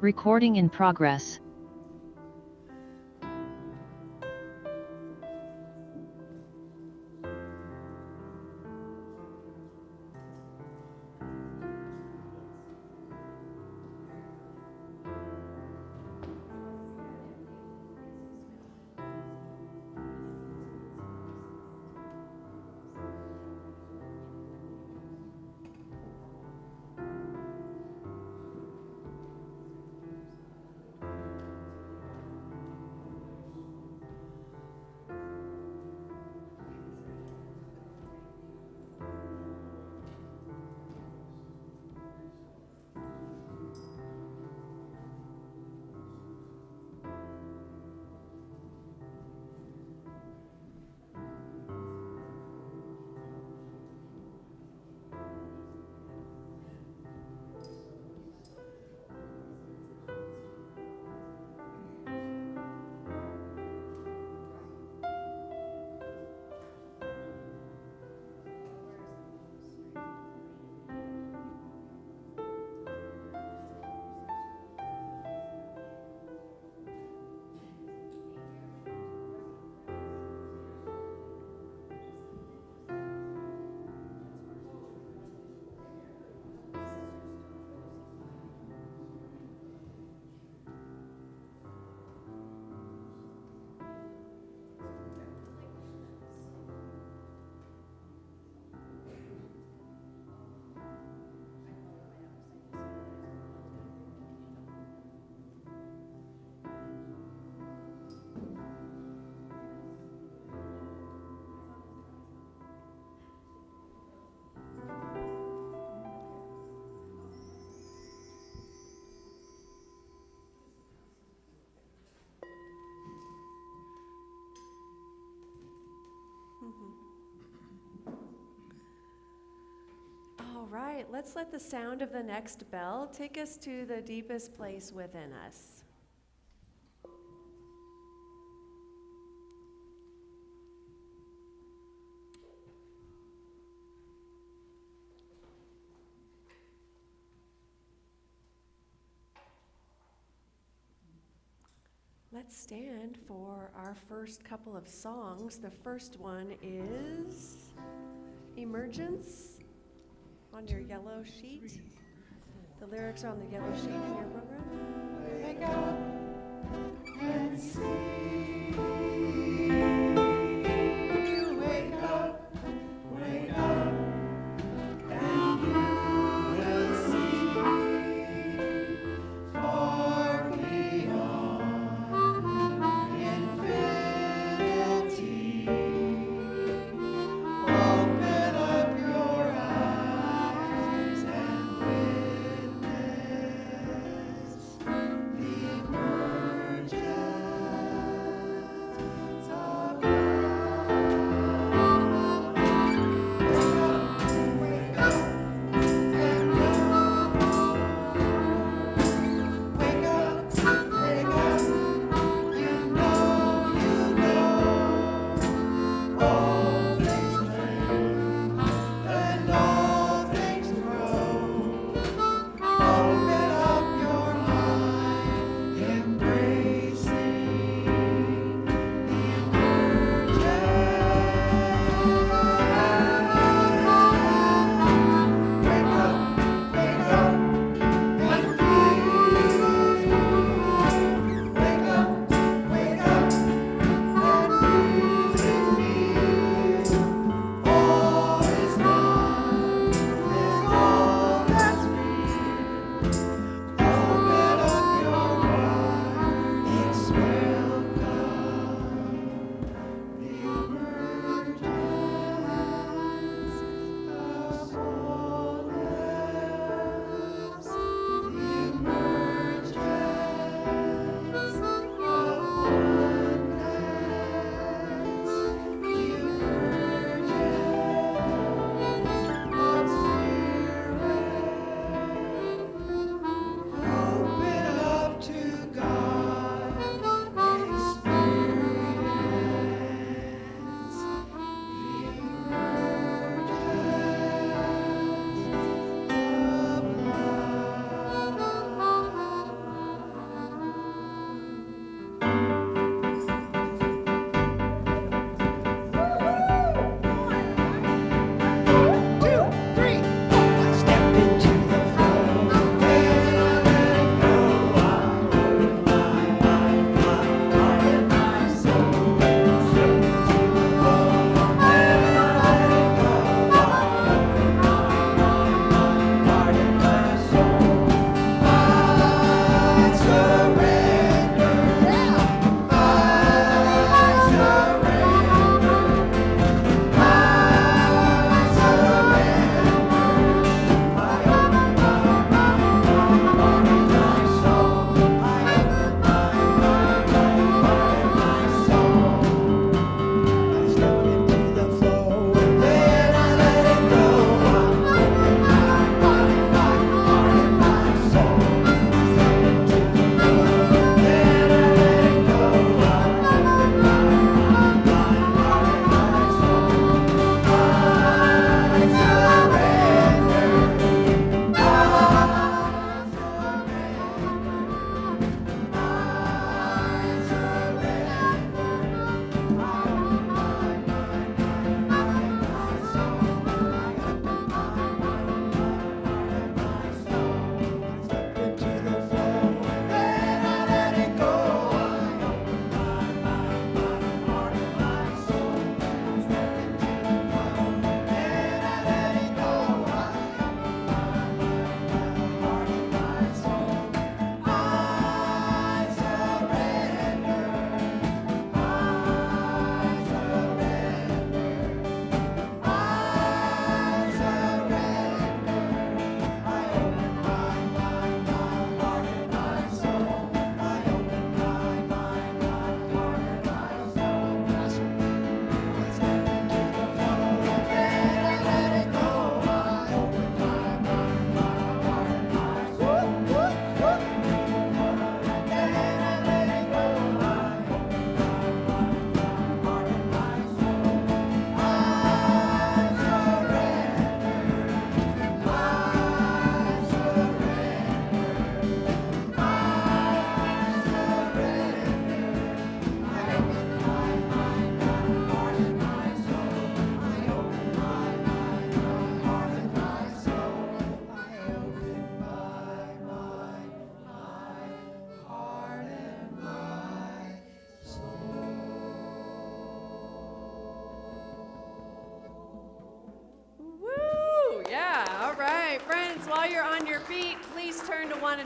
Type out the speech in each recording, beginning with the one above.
Recording in progress. All right, let's let the sound of the next bell take us to the deepest place within us. Let's stand for our first couple of songs. The first one is Emergence on your yellow sheet. The lyrics are on the yellow sheet in your program. Wake up and see. Wake up, wake up, and you will see far beyond infinity. Open up your eyes and witness the emergence.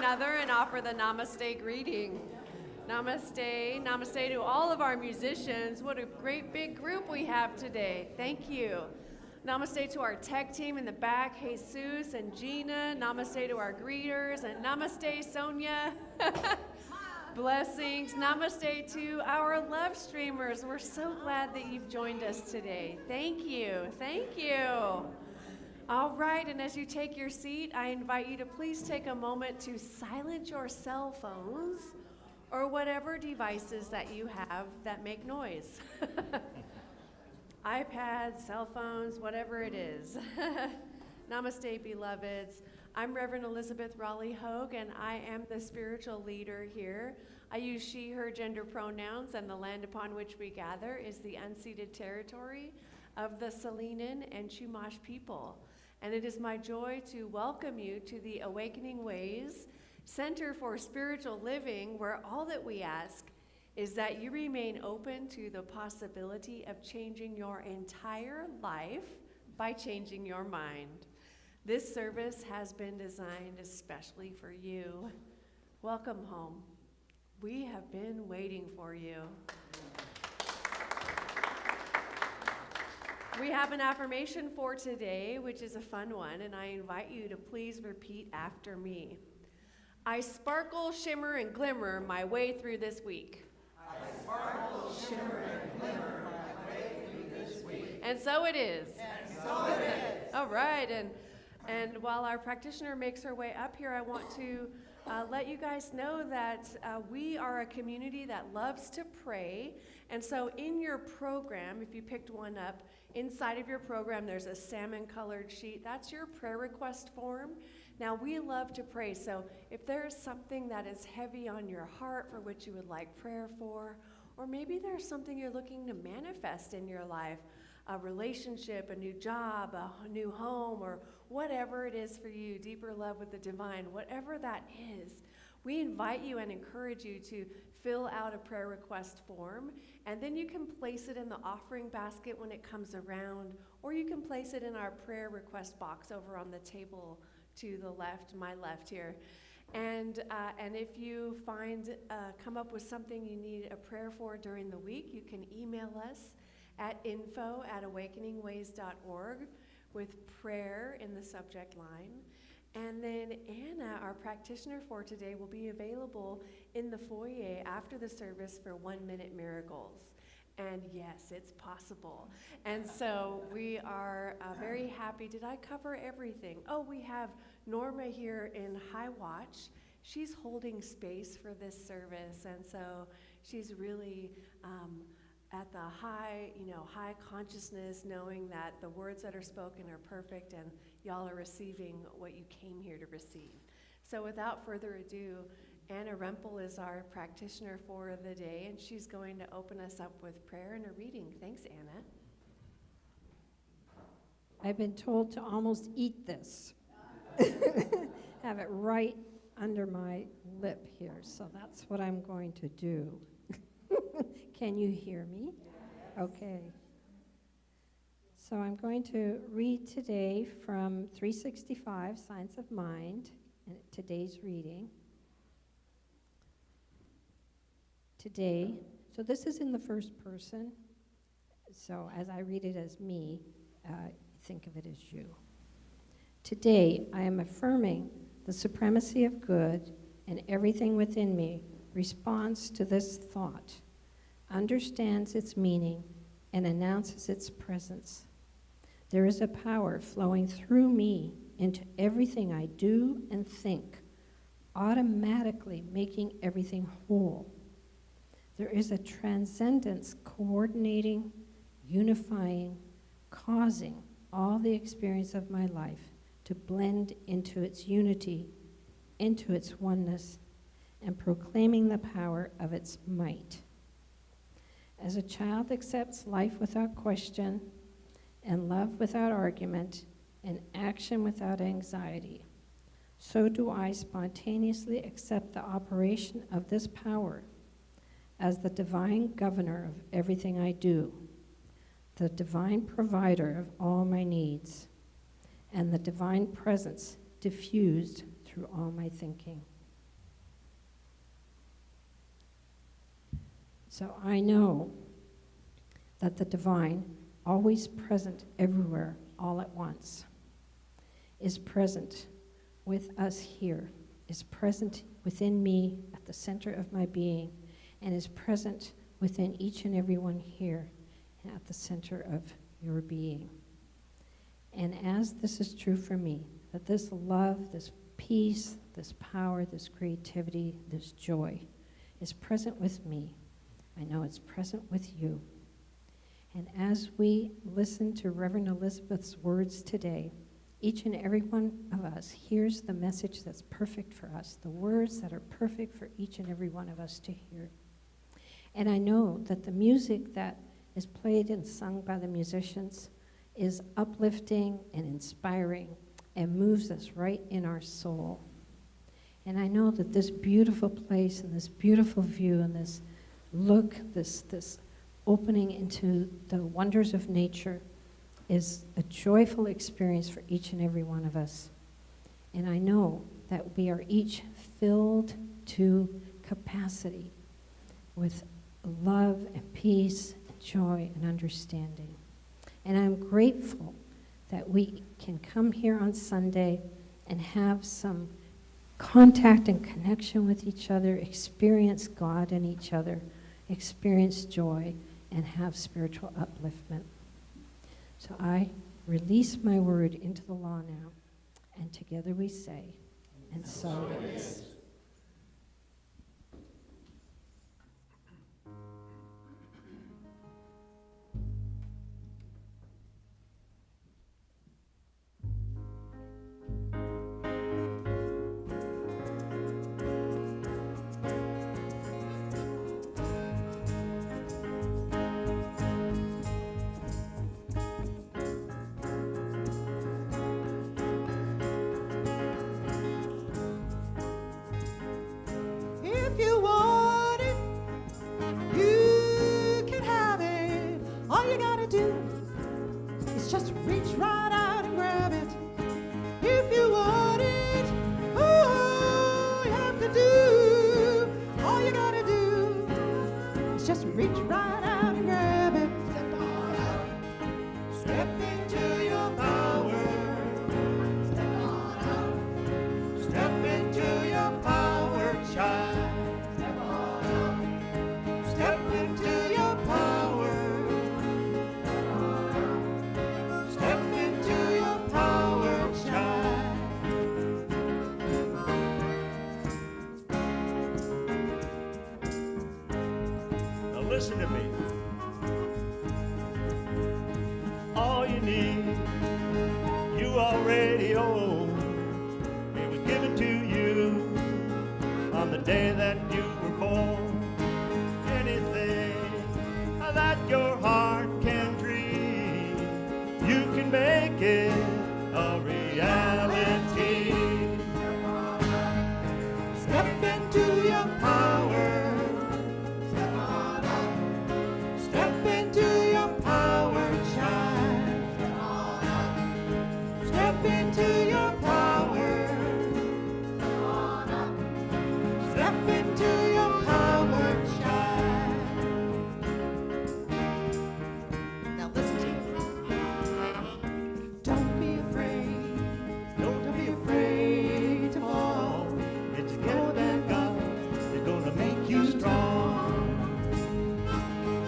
another and offer the Namaste greeting. Namaste, namaste to all of our musicians. What a great big group we have today. Thank you. Namaste to our tech team in the back, Jesus and Gina. Namaste to our greeters, and namaste, Sonia. Blessings. Namaste to our love streamers. We're so glad that you've joined us today. Thank you. Thank you. All right, and as you take your seat, I invite you to please take a moment to silence your cell phones or whatever devices that you have that make noise. iPads, cell phones, whatever it is. Namaste, beloveds. I'm Reverend Elizabeth Rowley Hogue, and I am the spiritual leader here. I use she, her gender pronouns, and the land upon which we gather is the unceded territory of the Salinan and Chumash people. And it is my joy to welcome you to the Awakening Ways Center for Spiritual Living, where all that we ask is that you remain open to the possibility of changing your entire life by changing your mind. This service has been designed especially for you. Welcome home. We have been waiting for you. We have an affirmation for today, which is a fun one, and I invite you to please repeat after me. I sparkle, shimmer, and glimmer my way through this week. I sparkle, shimmer, and glimmer my way through this week. And so it is. And so it is. All right, and while our practitioner makes her way up here, I want to let you guys know that we are a community that loves to pray. And so in your program, if you picked one up, inside of your program there's a salmon-colored sheet. That's your prayer request form. Now, we love to pray, so if there is something that is heavy on your heart for which you would like prayer for, or maybe there's something you're looking to manifest in your life, a relationship, a new job, a new home, or whatever it is for you, deeper love with the divine, whatever that is, we invite you and encourage you to fill out a prayer request form, and then you can place it in the offering basket when it comes around, or you can place it in our prayer request box over on the table to the left, my left here. And if you come up with something you need a prayer for during the week, you can email us at info@awakeningways.org with prayer in the subject line. And then Anna, our practitioner for today, will be available in the foyer after the service for 1-minute miracles. And yes, it's possible. And so we are very happy. Did I cover everything? Oh, we have Norma here in High Watch. She's holding space for this service, and so she's really at the high consciousness, knowing that the words that are spoken are perfect, and y'all are receiving what you came here to receive. So without further ado, Anna Rempel is our practitioner for the day, and she's going to open us up with prayer and a reading. Thanks, Anna. I've been told to almost eat this. Have it right under my lip here, so that's what I'm going to do. Can you hear me? Okay. So I'm going to read today from 365, Science of Mind, and today's reading. Today, so this is in the first person, so as I read it as me, think of it as you. Today, I am affirming the supremacy of good, and everything within me responds to this thought, understands its meaning, and announces its presence. There is a power flowing through me into everything I do and think, automatically making everything whole. There is a transcendence coordinating, unifying, causing all the experience of my life to blend into its unity, into its oneness, and proclaiming the power of its might. As a child accepts life without question, and love without argument, and action without anxiety, so do I spontaneously accept the operation of this power as the divine governor of everything I do, the divine provider of all my needs, and the divine presence diffused through all my thinking. So I know that the divine, always present everywhere, all at once, is present with us here, is present within me at the center of my being, and is present within each and every one here and at the center of your being. And as this is true for me, that this love, this peace, this power, this creativity, this joy is present with me, I know it's present with you. And as we listen to Reverend Elizabeth's words today, each and every one of us hears the message that's perfect for us, the words that are perfect for each and every one of us to hear. And I know that the music that is played and sung by the musicians is uplifting and inspiring and moves us right in our soul. And I know that this beautiful place and this beautiful view and this look, this opening into the wonders of nature is a joyful experience for each and every one of us. And I know that we are each filled to capacity with love and peace and joy and understanding. And I'm grateful that we can come here on Sunday and have some contact and connection with each other, experience God in each other, experience joy, and have spiritual upliftment. So I release my word into the law now, and together we say, and so it is. If you want it, you can have it. All you gotta do is just reach right out and grab it. If you want it, all you have to do, all you gotta do is just reach right out and grab it. Step on up, step into your power. Step on up, step into your power, child. Step on up, step into your power. Step on up, step into your power, child. Now listen to me. All you need, you already own. It was given to you on the day that you were born. Anything that your heart can dream, you can make it a reality. Step into your power. Step on up. Step into your power, child. Step on up. Step into your power. Step on up. Step into your power, child. Now listen to me. Don't be afraid. Don't be afraid to fall. It's together that God is gonna make you strong.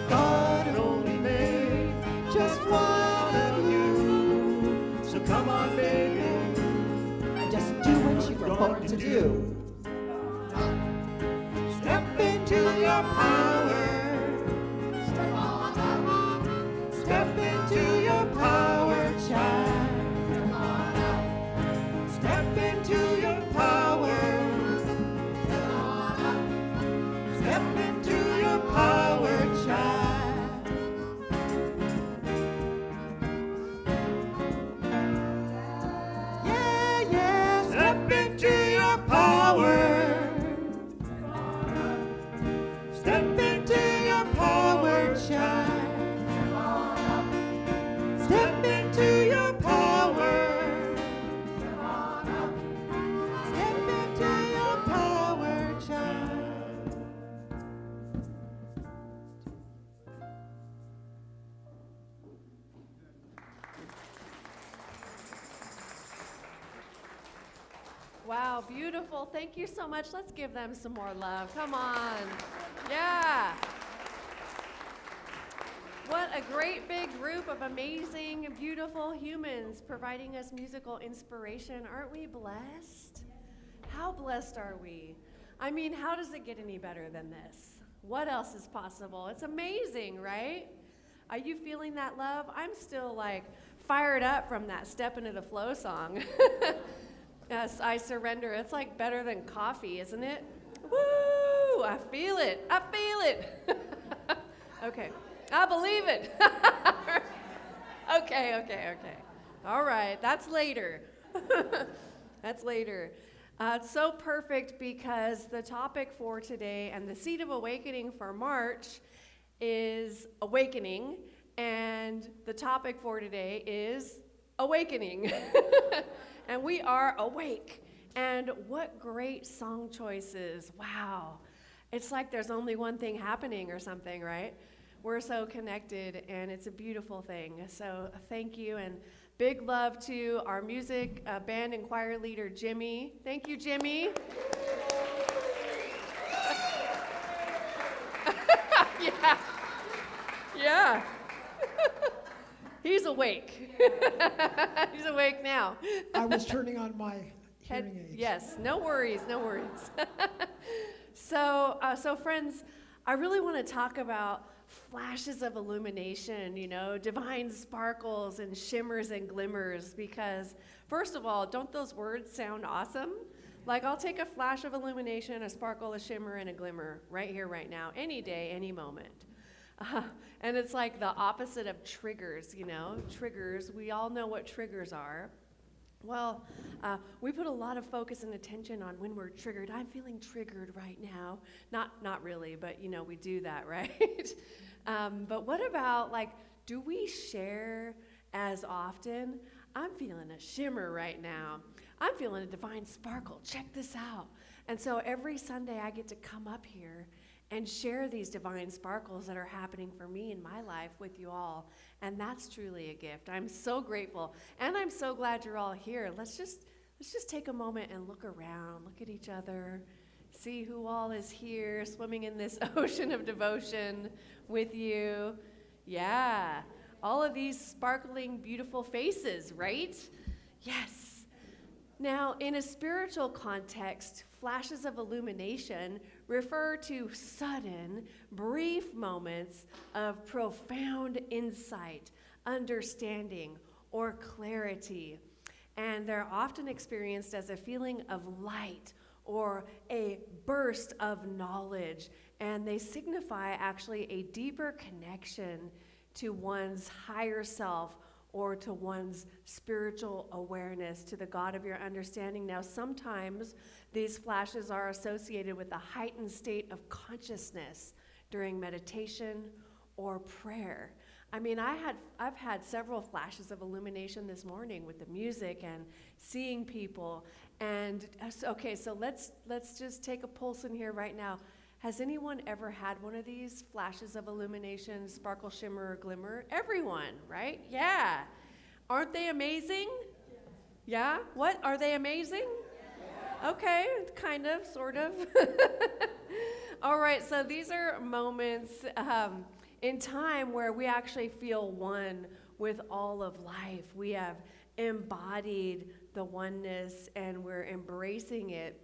God only made just one of you. So come on, baby, And just do what you were born to do. Step into your power. Step on up. Step into your power, child. Step on up. Step into your power. Step on up. Step into your power, child. Yeah, yeah. step into your power. Step Wow, beautiful. Thank you so much. Let's give them some more love. Come on. Yeah. What a great big group of amazing, beautiful humans providing us musical inspiration. Aren't we blessed? How blessed are we? I mean, how does it get any better than this? What else is possible? It's amazing, right? Are you feeling that love? I'm still like fired up from that Step Into the Flow song. Yes, I surrender. It's like better than coffee, isn't it? Woo! I feel it. I feel it. Okay. I believe it. Okay. All right. That's later. That's later. It's so perfect because the topic for today and the seed of awakening for March is awakening, and the topic for today is awakening. And we are awake. And what great song choices. Wow. It's like there's only one thing happening or something, right? We're so connected, and it's a beautiful thing. So thank you, and big love to our music band and choir leader, Jimmy. Thank you, Jimmy. Yeah. He's awake. He's awake now. I was turning on my hearing aids. Yes, no worries. So friends, I really want to talk about flashes of illumination, divine sparkles and shimmers and glimmers, because first of all, don't those words sound awesome? Like, I'll take a flash of illumination, a sparkle, a shimmer, and a glimmer right here, right now, any day, any moment. And it's like the opposite of triggers, triggers. We all know what triggers are. Well, we put a lot of focus and attention on when we're triggered. I'm feeling triggered right now. Not really, but we do that, right? But what about, do we share as often? I'm feeling a shimmer right now. I'm feeling a divine sparkle. Check this out. And so every Sunday I get to come up here and share these divine sparkles that are happening for me in my life with you all. And that's truly a gift. I'm so grateful. And I'm so glad you're all here. Let's just take a moment and look around, look at each other, see who all is here swimming in this ocean of devotion with you. Yeah, all of these sparkling, beautiful faces, right? Yes. Now, in a spiritual context, flashes of illumination refer to sudden, brief moments of profound insight, understanding, or clarity. And they're often experienced as a feeling of light or a burst of knowledge. And they signify actually a deeper connection to one's higher self or to one's spiritual awareness, to the God of your understanding. Now, sometimes these flashes are associated with a heightened state of consciousness during meditation or prayer. I mean, I've had several flashes of illumination this morning with the music and seeing people. And okay, so let's just take a pulse in here right now. Has anyone ever had one of these flashes of illumination, sparkle, shimmer, or glimmer? Everyone, right? Yeah. Aren't they amazing? Yeah? What? Are they amazing? Okay, kind of, sort of. All right, so these are moments in time where we actually feel one with all of life. We have embodied the oneness and we're embracing it.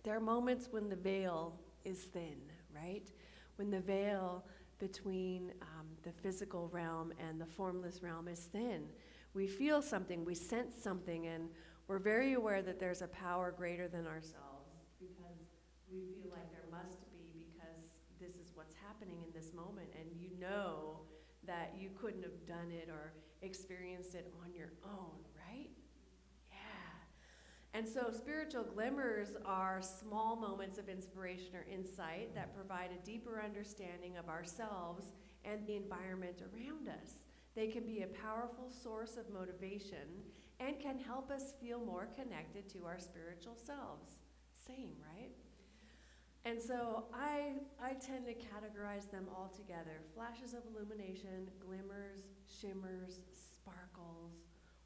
There are moments when the veil is thin, right? When the veil between the physical realm and the formless realm is thin. We feel something, we sense something, and we're very aware that there's a power greater than ourselves because we feel like there must be, because this is what's happening in this moment, and you know that you couldn't have done it or experienced it on your own, right? And so spiritual glimmers are small moments of inspiration or insight that provide a deeper understanding of ourselves and the environment around us. They can be a powerful source of motivation and can help us feel more connected to our spiritual selves. Same, right? And so I tend to categorize them all together. Flashes of illumination, glimmers, shimmers, sparkles,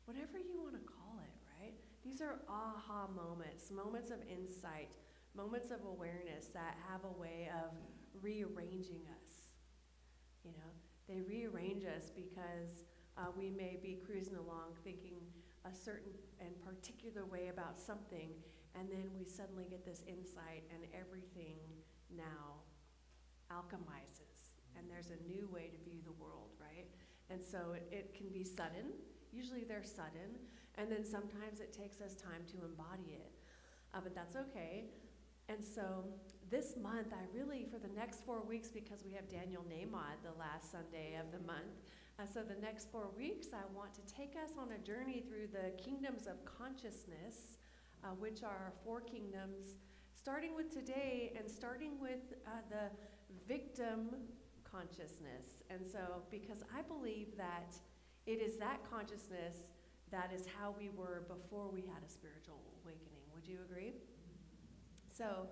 whatever you want to call it, right? These are aha moments, moments of insight, moments of awareness that have a way of rearranging us. You know, they rearrange us because we may be cruising along thinking a certain and particular way about something, and then we suddenly get this insight and everything now alchemizes, and there's a new way to view the world, right? And so it can be sudden. Usually they're sudden, and then sometimes it takes us time to embody it, but that's okay. And so this month, I really, for the next 4 weeks, because we have Daniel Nahmod the last Sunday of the month, so the next 4 weeks, I want to take us on a journey through the kingdoms of consciousness, which are 4 kingdoms, starting with today and starting with the victim consciousness. And so, because I believe that it is that consciousness that is how we were before we had a spiritual awakening. Would you agree? So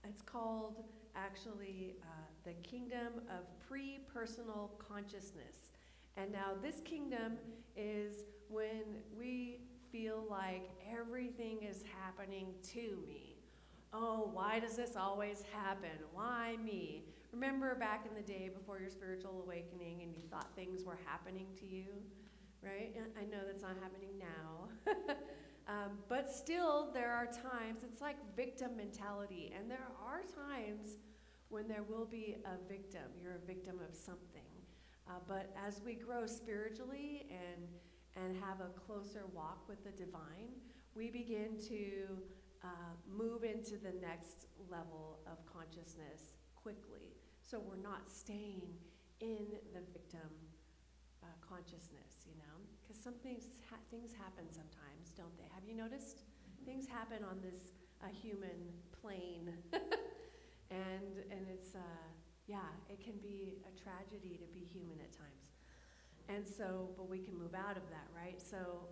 it's called actually the kingdom of pre-personal consciousness. And now this kingdom is when we feel like everything is happening to me. Oh, why does this always happen? Why me? Remember back in the day before your spiritual awakening and you thought things were happening to you, right? I know that's not happening now. But still, there are times, it's like victim mentality, and there are times when there will be a victim. You're a victim of something. But as we grow spiritually and have a closer walk with the divine, we begin to move into the next level of consciousness quickly. So we're not staying in the victim consciousness, you know? Because things happen sometimes, don't they? Have you noticed? Things happen on this human plane. and it's, it can be a tragedy to be human at times. And so, but we can move out of that, right? So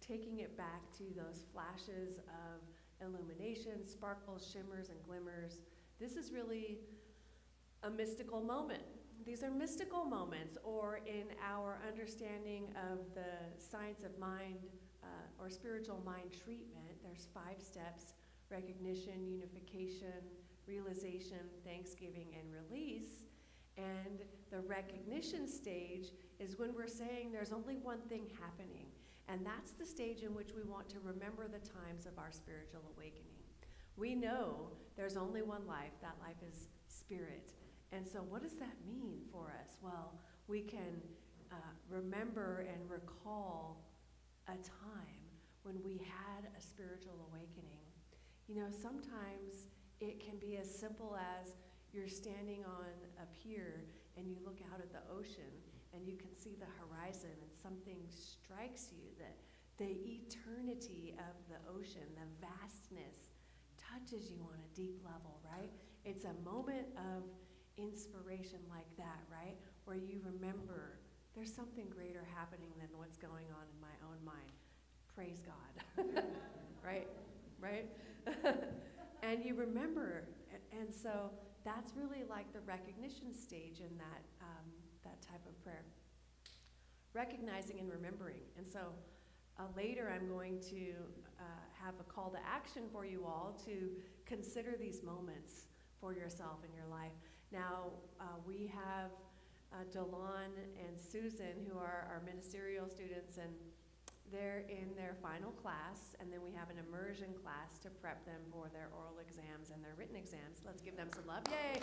taking it back to those flashes of illumination, sparkles, shimmers, and glimmers, this is really a mystical moment. These are mystical moments, or in our understanding of the science of mind or spiritual mind treatment, there's 5 steps: recognition, unification, realization, thanksgiving, and release. And the recognition stage is when we're saying there's only one thing happening, and that's the stage in which we want to remember the times of our spiritual awakening. We know there's only one life. That life is spirit. And so what does that mean for us? Well, we can remember and recall a time when we had a spiritual awakening. You know, sometimes it can be as simple as you're standing on a pier and you look out at the ocean and you can see the horizon and something strikes you, that the eternity of the ocean, the vastness, touches you on a deep level, right? It's a moment of inspiration like that, right? Where you remember there's something greater happening than what's going on in my own mind. Praise God, right? And you remember, and so that's really like the recognition stage in that type of prayer. Recognizing and remembering. And so later I'm going to have a call to action for you all to consider these moments for yourself in your life. Now, we have Delon and Susan, who are our ministerial students, and they're in their final class, and then we have an immersion class to prep them for their oral exams and their written exams. Let's give them some love. Yay!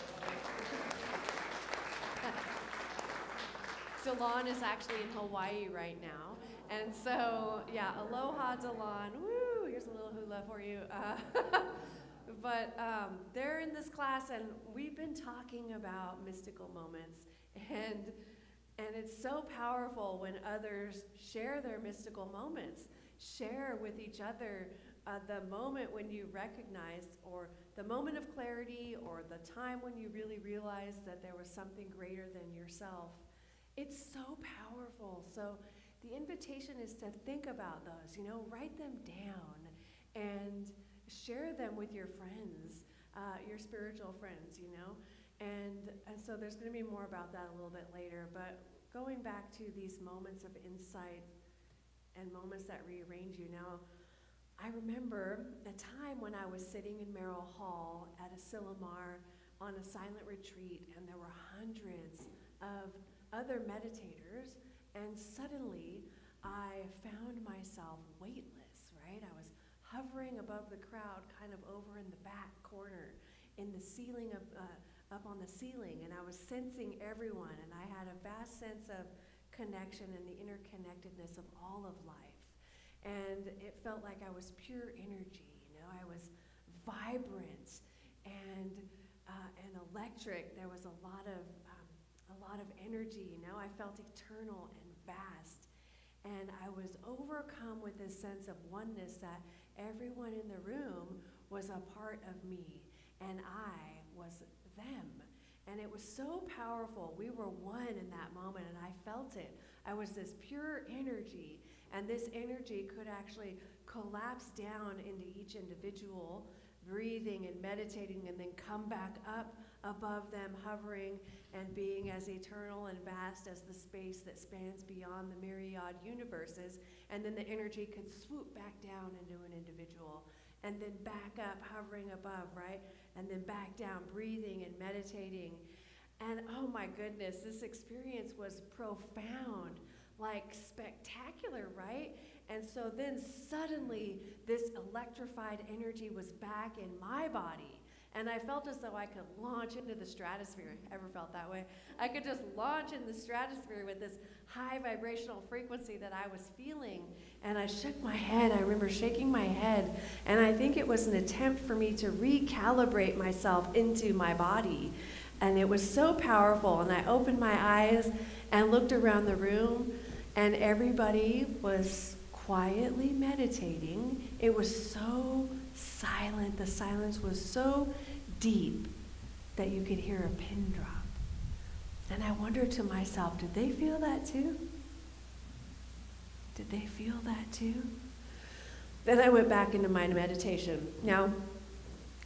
Delon is actually in Hawaii right now, and so, yeah, aloha, Delon. Woo! Here's a little hula for you. But they're in this class, and we've been talking about mystical moments, and it's so powerful when others share their mystical moments, share with each other the moment when you recognized, or the moment of clarity, or the time when you really realized that there was something greater than yourself. It's so powerful. So the invitation is to think about those, you know, write them down and share them with your friends, your spiritual friends, you know. And so there's going to be more about that a little bit later. But going back to these moments of insight and moments that rearrange you. Now, I remember a time when I was sitting in Merrill Hall at Asilomar on a silent retreat, and there were hundreds of other meditators, and suddenly I found myself weightless, right? I was hovering above the crowd, kind of over in the back corner, in the ceiling of, up on the ceiling, and I was sensing everyone, and I had a vast sense of connection and the interconnectedness of all of life. And it felt like I was pure energy, you know, I was vibrant and electric. There was a lot of energy, you know, I felt eternal and vast. And I was overcome with this sense of oneness that everyone in the room was a part of me, and I was them. And it was so powerful. We were one in that moment, and I felt it. I was this pure energy, and this energy could actually collapse down into each individual, breathing and meditating, and then come back up above them, hovering and being as eternal and vast as the space that spans beyond the myriad universes. And then the energy could swoop back down into an individual, and then back up, hovering above, right? And then back down, breathing and meditating. And oh my goodness, this experience was profound, like spectacular, right? And so then suddenly this electrified energy was back in my body. And I felt as though I could launch into the stratosphere. Ever felt that way? I could just launch in the stratosphere with this high vibrational frequency that I was feeling. And I shook my head. I remember shaking my head. And I think it was an attempt for me to recalibrate myself into my body. And it was so powerful. And I opened my eyes and looked around the room, and everybody was quietly meditating. It was so silent. The silence was so deep that you could hear a pin drop. And I wondered to myself, did they feel that too? Did they feel that too? Then I went back into my meditation. Now,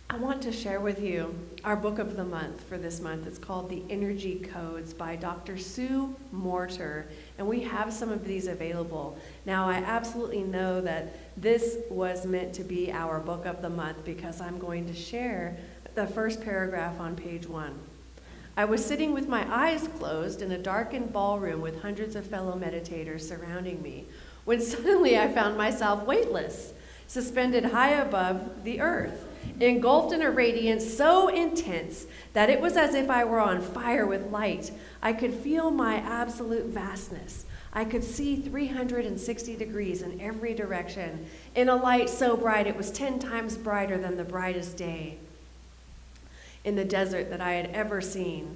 I want to share with you our book of the month for this month. It's called The Energy Codes by Dr. Sue Morter, and we have some of these available. Now, I absolutely know that this was meant to be our book of the month because I'm going to share the first paragraph on page 1. I was sitting with my eyes closed in a darkened ballroom with hundreds of fellow meditators surrounding me when suddenly I found myself weightless, suspended high above the earth, engulfed in a radiance so intense that it was as if I were on fire with light. I could feel my absolute vastness. I could see 360 degrees in every direction, in a light so bright it was 10 times brighter than the brightest day in the desert that I had ever seen.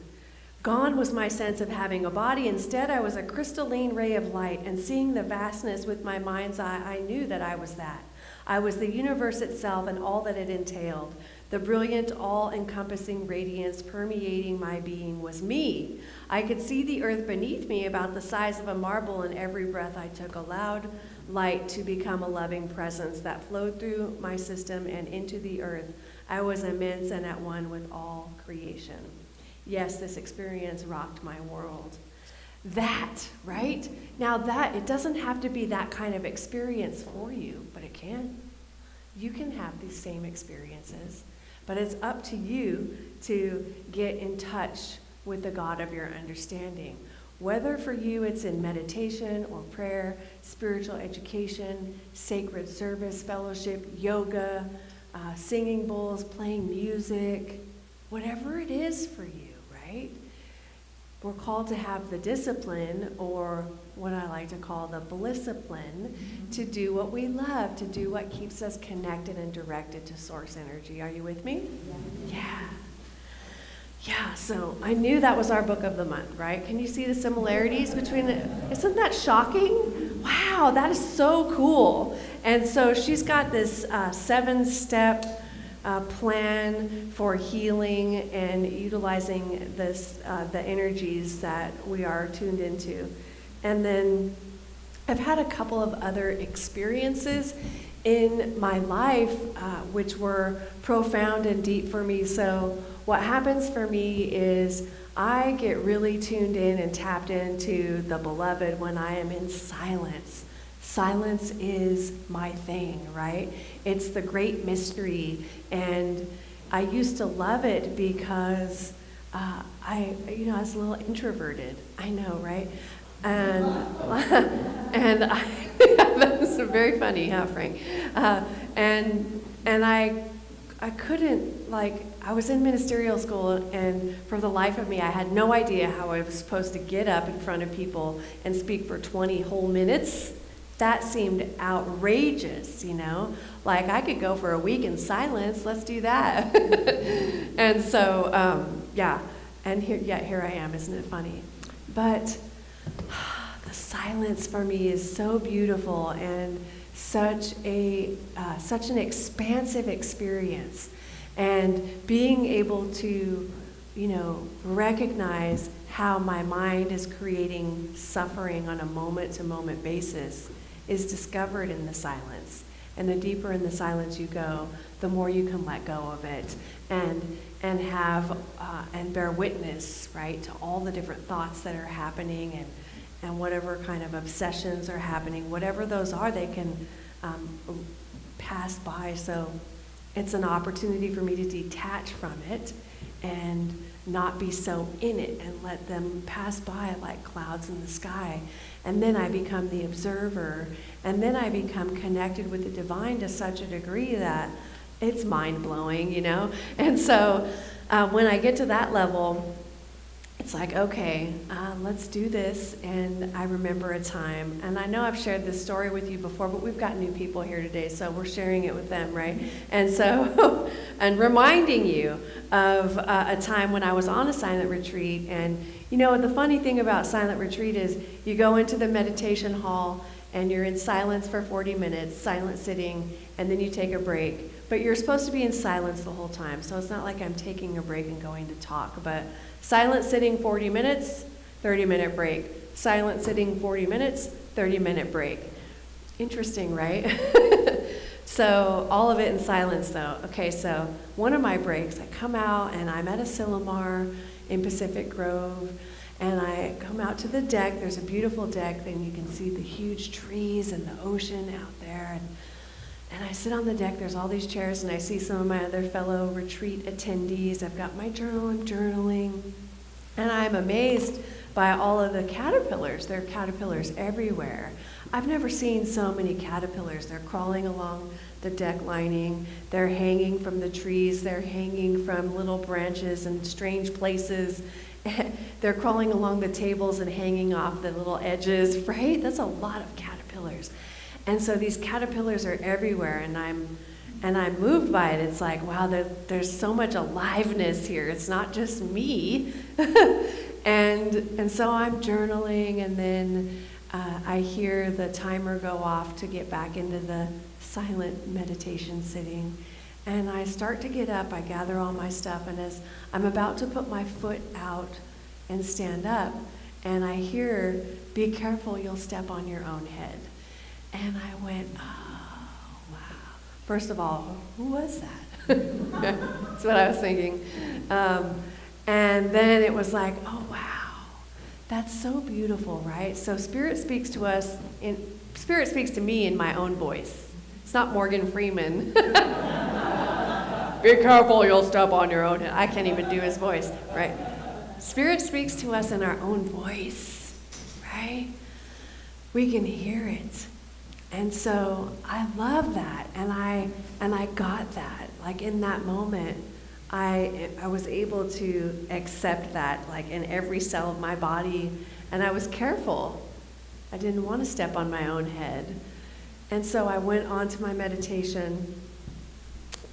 Gone was my sense of having a body. Instead, I was a crystalline ray of light, and seeing the vastness with my mind's eye, I knew that I was that. I was the universe itself and all that it entailed. The brilliant, all-encompassing radiance permeating my being was me. I could see the earth beneath me about the size of a marble, and every breath I took allowed light to become a loving presence that flowed through my system and into the earth. I was immense and at one with all creation. Yes, this experience rocked my world. That, right? Now that, it doesn't have to be that kind of experience for you, but it can. You can have these same experiences, but it's up to you to get in touch with the God of your understanding. Whether for you it's in meditation or prayer, spiritual education, sacred service, fellowship, yoga, singing bowls, playing music, whatever it is for you, right? We're called to have the discipline, or what I like to call the blissipline, to do what we love, to do what keeps us connected and directed to source energy. Are you with me? Yeah, so I knew that was our book of the month, right? Can you see the similarities between it? Isn't that shocking? Wow, that is so cool. And so she's got this 7-step plan for healing and utilizing this, the energies that we are tuned into. And then I've had a couple of other experiences in my life which were profound and deep for me. So what happens for me is I get really tuned in and tapped into the beloved when I am in silence. silence is my thing, right? It's the great mystery, and I used to love it because I was a little introverted. I know, right? And and that's very funny, huh, Frank? And I couldn't, like, I was in ministerial school, and for the life of me, I had no idea how I was supposed to get up in front of people and speak for 20 whole minutes. That seemed outrageous, Like, I could go for a week in silence. Let's do that. And so, and here I am. Isn't it funny? But the silence for me is so beautiful and such an expansive experience. And being able to, recognize how my mind is creating suffering on a moment-to-moment basis is discovered in the silence. And the deeper in the silence you go, the more you can let go of it and have and bear witness, right, to all the different thoughts that are happening and whatever kind of obsessions are happening, whatever those are, they can pass by. So it's an opportunity for me to detach from it and not be so in it and let them pass by like clouds in the sky. And then I become the observer, and then I become connected with the divine to such a degree that it's mind-blowing, And so when I get to that level, it's like, okay, let's do this. And I remember a time, and I know I've shared this story with you before, but we've got new people here today, so we're sharing it with them, right? And so, and reminding you of a time when I was on a silent retreat. And the funny thing about silent retreat is you go into the meditation hall and you're in silence for 40 minutes, silent sitting, and then you take a break. But you're supposed to be in silence the whole time, so it's not like I'm taking a break and going to talk, but silent sitting 40 minutes, 30-minute break. Silent sitting 40 minutes, 30-minute break. Interesting, right? So all of it in silence, though. Okay, so one of my breaks, I come out and I'm at a Silomar in Pacific Grove, and I come out to the deck. There's a beautiful deck, then you can see the huge trees and the ocean out there. And I sit on the deck, there's all these chairs, and I see some of my other fellow retreat attendees. I've got my journal, I'm journaling, and I'm amazed by all of the caterpillars. There are caterpillars everywhere. I've never seen so many caterpillars. They're crawling along the deck lining, they're hanging from the trees, they're hanging from little branches and strange places. They're crawling along the tables and hanging off the little edges, right? That's a lot of caterpillars. And so these caterpillars are everywhere, and I'm moved by it. It's like, wow, there's so much aliveness here. It's not just me. and so I'm journaling, and then I hear the timer go off to get back into the silent meditation sitting. And I start to get up, I gather all my stuff, and as I'm about to put my foot out and stand up, and I hear, "Be careful, you'll step on your own head." And I went, oh, wow. First of all, who was that? That's what I was thinking. And then it was like, oh, wow. That's so beautiful, right? So Spirit speaks to us, Spirit speaks to me in my own voice. It's not Morgan Freeman. Be careful, you'll step on your own head. I can't even do his voice, right? Spirit speaks to us in our own voice, right? We can hear it. And so I love that, and I got that. Like in that moment, I was able to accept that, like in every cell of my body, and I was careful. I didn't want to step on my own head. And so I went on to my meditation,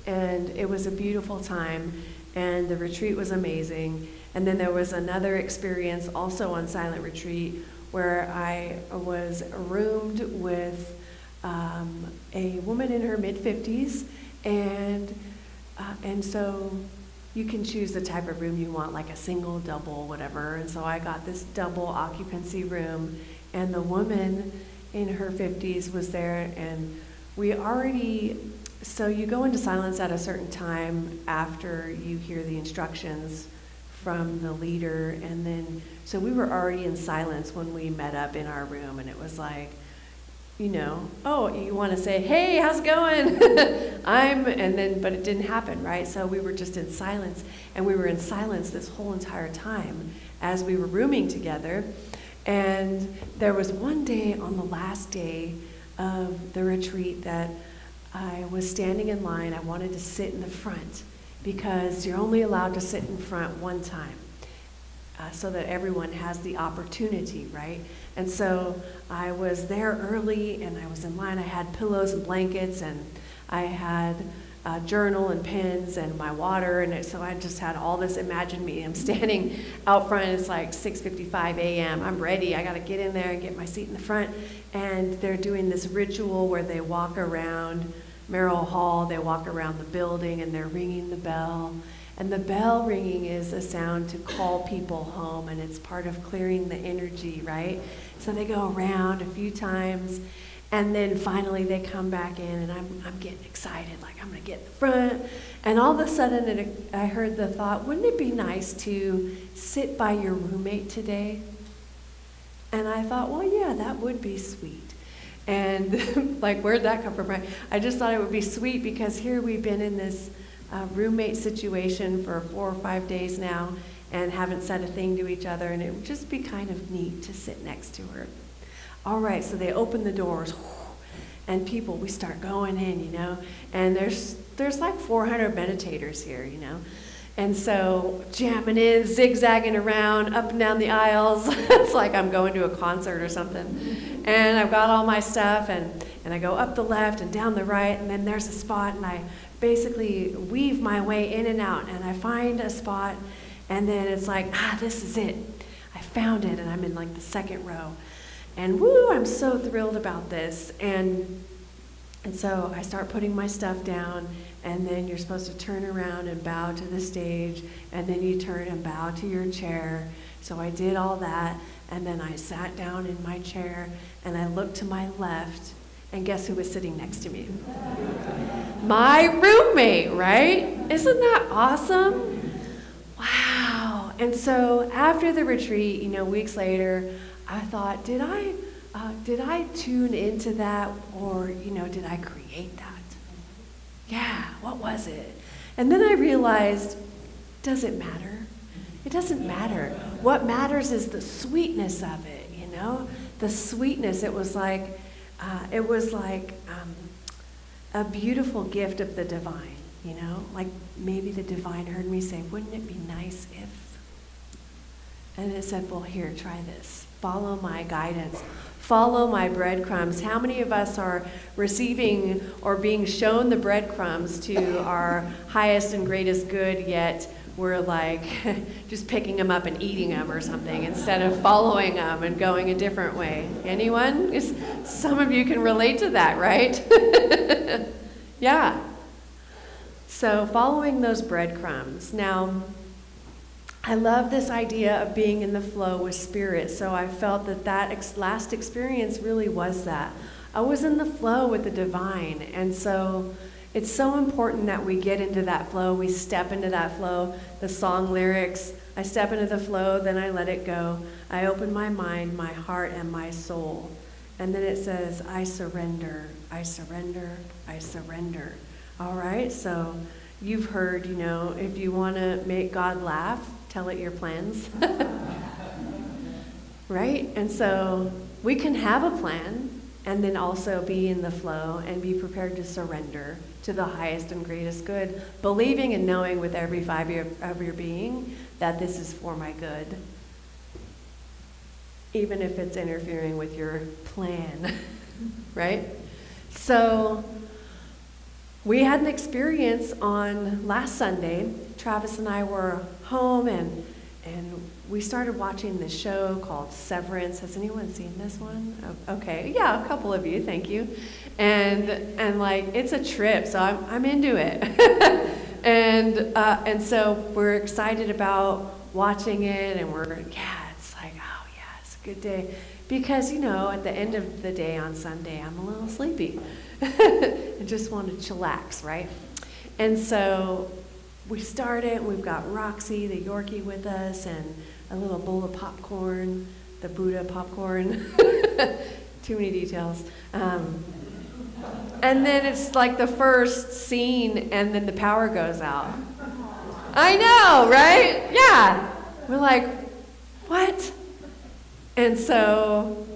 and it was a beautiful time, and the retreat was amazing. And then there was another experience also on silent retreat where I was roomed with a woman in her mid-50s, and so you can choose the type of room you want, like a single, double, whatever. And so I got this double occupancy room, and the woman in her 50s was there, and so you go into silence at a certain time after you hear the instructions from the leader, and then, so we were already in silence when we met up in our room, and it was like, oh, you want to say, hey, how's it going? But it didn't happen, right? So we were just in silence, and we were in silence this whole entire time as we were rooming together. And there was one day on the last day of the retreat that I was standing in line. I wanted to sit in the front because you're only allowed to sit in front one time so that everyone has the opportunity, right? And so I was there early, and I was in line. I had pillows and blankets, and I had a journal and pens and my water, and so I just had all this. Imagine me, I'm standing out front. It's like 6:55 a.m. I'm ready. I got to get in there and get my seat in the front. And they're doing this ritual where they walk around Merrill Hall. They walk around the building, and they're ringing the bell. And the bell ringing is a sound to call people home, and it's part of clearing the energy, right? So they go around a few times, and then finally they come back in, and I'm getting excited, like I'm gonna get in the front. And all of a sudden I heard the thought, wouldn't it be nice to sit by your roommate today? And I thought, well, yeah, that would be sweet. And like, where'd that come from, right? I just thought it would be sweet because here we've been in this roommate situation for 4 or 5 days now and haven't said a thing to each other, and it would just be kind of neat to sit next to her. All right, so they open the doors, and people, we start going in, and there's like 400 meditators here, and so jamming in, zigzagging around, up and down the aisles. It's like I'm going to a concert or something. And I've got all my stuff, and I go up the left and down the right, and then there's a spot, and I basically weave my way in and out, and I find a spot, and then it's like, this is it. I found it, and I'm in like the second row. And woo, I'm so thrilled about this. And so I start putting my stuff down, and then you're supposed to turn around and bow to the stage, and then you turn and bow to your chair. So I did all that, and then I sat down in my chair, and I looked to my left, and guess who was sitting next to me? My roommate, right? Isn't that awesome? Wow. And so after the retreat, weeks later, I thought, did I tune into that, or, did I create that? Yeah, what was it? And then I realized, does it matter? It doesn't matter. What matters is the sweetness of it, the sweetness. It was like a beautiful gift of the divine, like maybe the divine heard me say, wouldn't it be nice if? And it said, well, here, try this. Follow my guidance. Follow my breadcrumbs. How many of us are receiving or being shown the breadcrumbs to our highest and greatest good, yet we're like just picking them up and eating them or something instead of following them and going a different way? Anyone? Some of you can relate to that, right? Yeah. So following those breadcrumbs. Now, I love this idea of being in the flow with spirit. So I felt that last experience really was that. I was in the flow with the divine. And so it's so important that we get into that flow. We step into that flow. The song lyrics, I step into the flow, then I let it go. I open my mind, my heart, and my soul. And then it says, I surrender, I surrender, I surrender. All right, so you've heard, if you want to make God laugh, tell it your plans. Right? And so we can have a plan and then also be in the flow and be prepared to surrender to the highest and greatest good, believing and knowing with every fiber of your being that this is for my good, even if it's interfering with your plan. Right? So we had an experience on last Sunday. Travis and I were home, and we started watching this show called Severance. Has anyone seen this one? Oh, okay, yeah, a couple of you, thank you. And like, it's a trip, so I'm into it. and so we're excited about watching it, and it's like, oh yeah, it's a good day. Because, at the end of the day on Sunday, I'm a little sleepy. I just want to chillax, right? And so we started, we've got Roxy, the Yorkie, with us, and a little bowl of popcorn, the Buddha popcorn, too many details. And then it's like the first scene, and then the power goes out. I know, right? Yeah. We're like, what? And so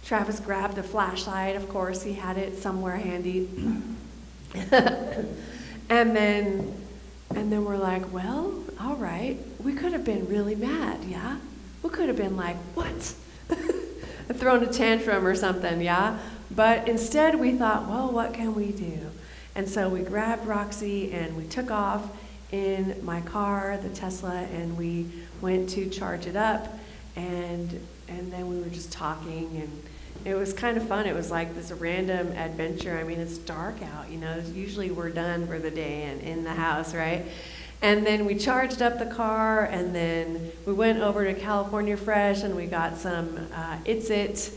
Travis grabbed a flashlight. Of course, he had it somewhere handy. and then we're like, well, all right. We could have been really mad, yeah? We could have been like, what? Thrown a tantrum or something, yeah? But instead we thought, well, what can we do? And so we grabbed Roxy and we took off in my car, the Tesla, and we went to charge it up. And then we were just talking, and it was kind of fun. It was like this random adventure. I mean, it's dark out, you know. Usually we're done for the day and in the house, right? And then we charged up the car, and then we went over to California Fresh, and we got some It's It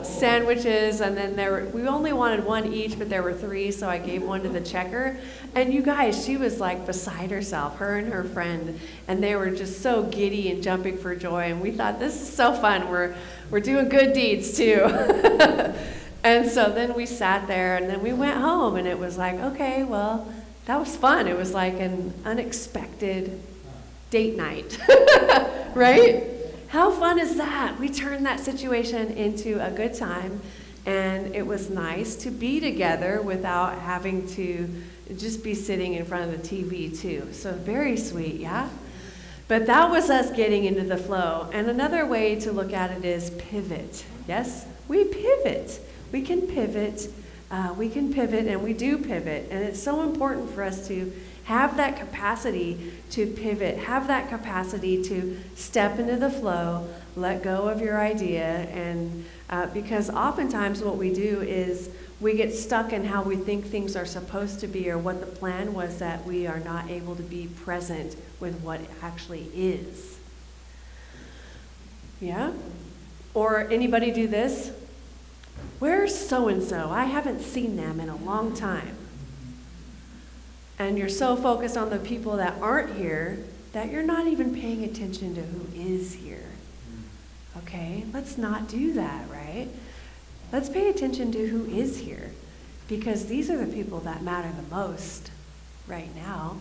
sandwiches, and then we only wanted one each, but there were 3, so I gave one to the checker. And you guys, she was like beside herself, her and her friend, and they were just so giddy and jumping for joy. And we thought, this is so fun. We're doing good deeds too. And so then we sat there, and then we went home, and it was like, okay, well, that was fun. It was like an unexpected date night, right? How fun is that? We turned that situation into a good time, and it was nice to be together without having to just be sitting in front of the TV too. So very sweet, yeah? But that was us getting into the flow. And another way to look at it is pivot. Yes? We pivot. We can pivot. And we do pivot. And it's so important for us to have that capacity to pivot, have that capacity to step into the flow, let go of your idea. And because oftentimes what we do is we get stuck in how we think things are supposed to be or what the plan was, that we are not able to be present with what actually is. Yeah? Or anybody do this? Where's so-and-so? I haven't seen them in a long time. And you're so focused on the people that aren't here that you're not even paying attention to who is here. Okay? Let's not do that, right? Let's pay attention to who is here, because these are the people that matter the most right now.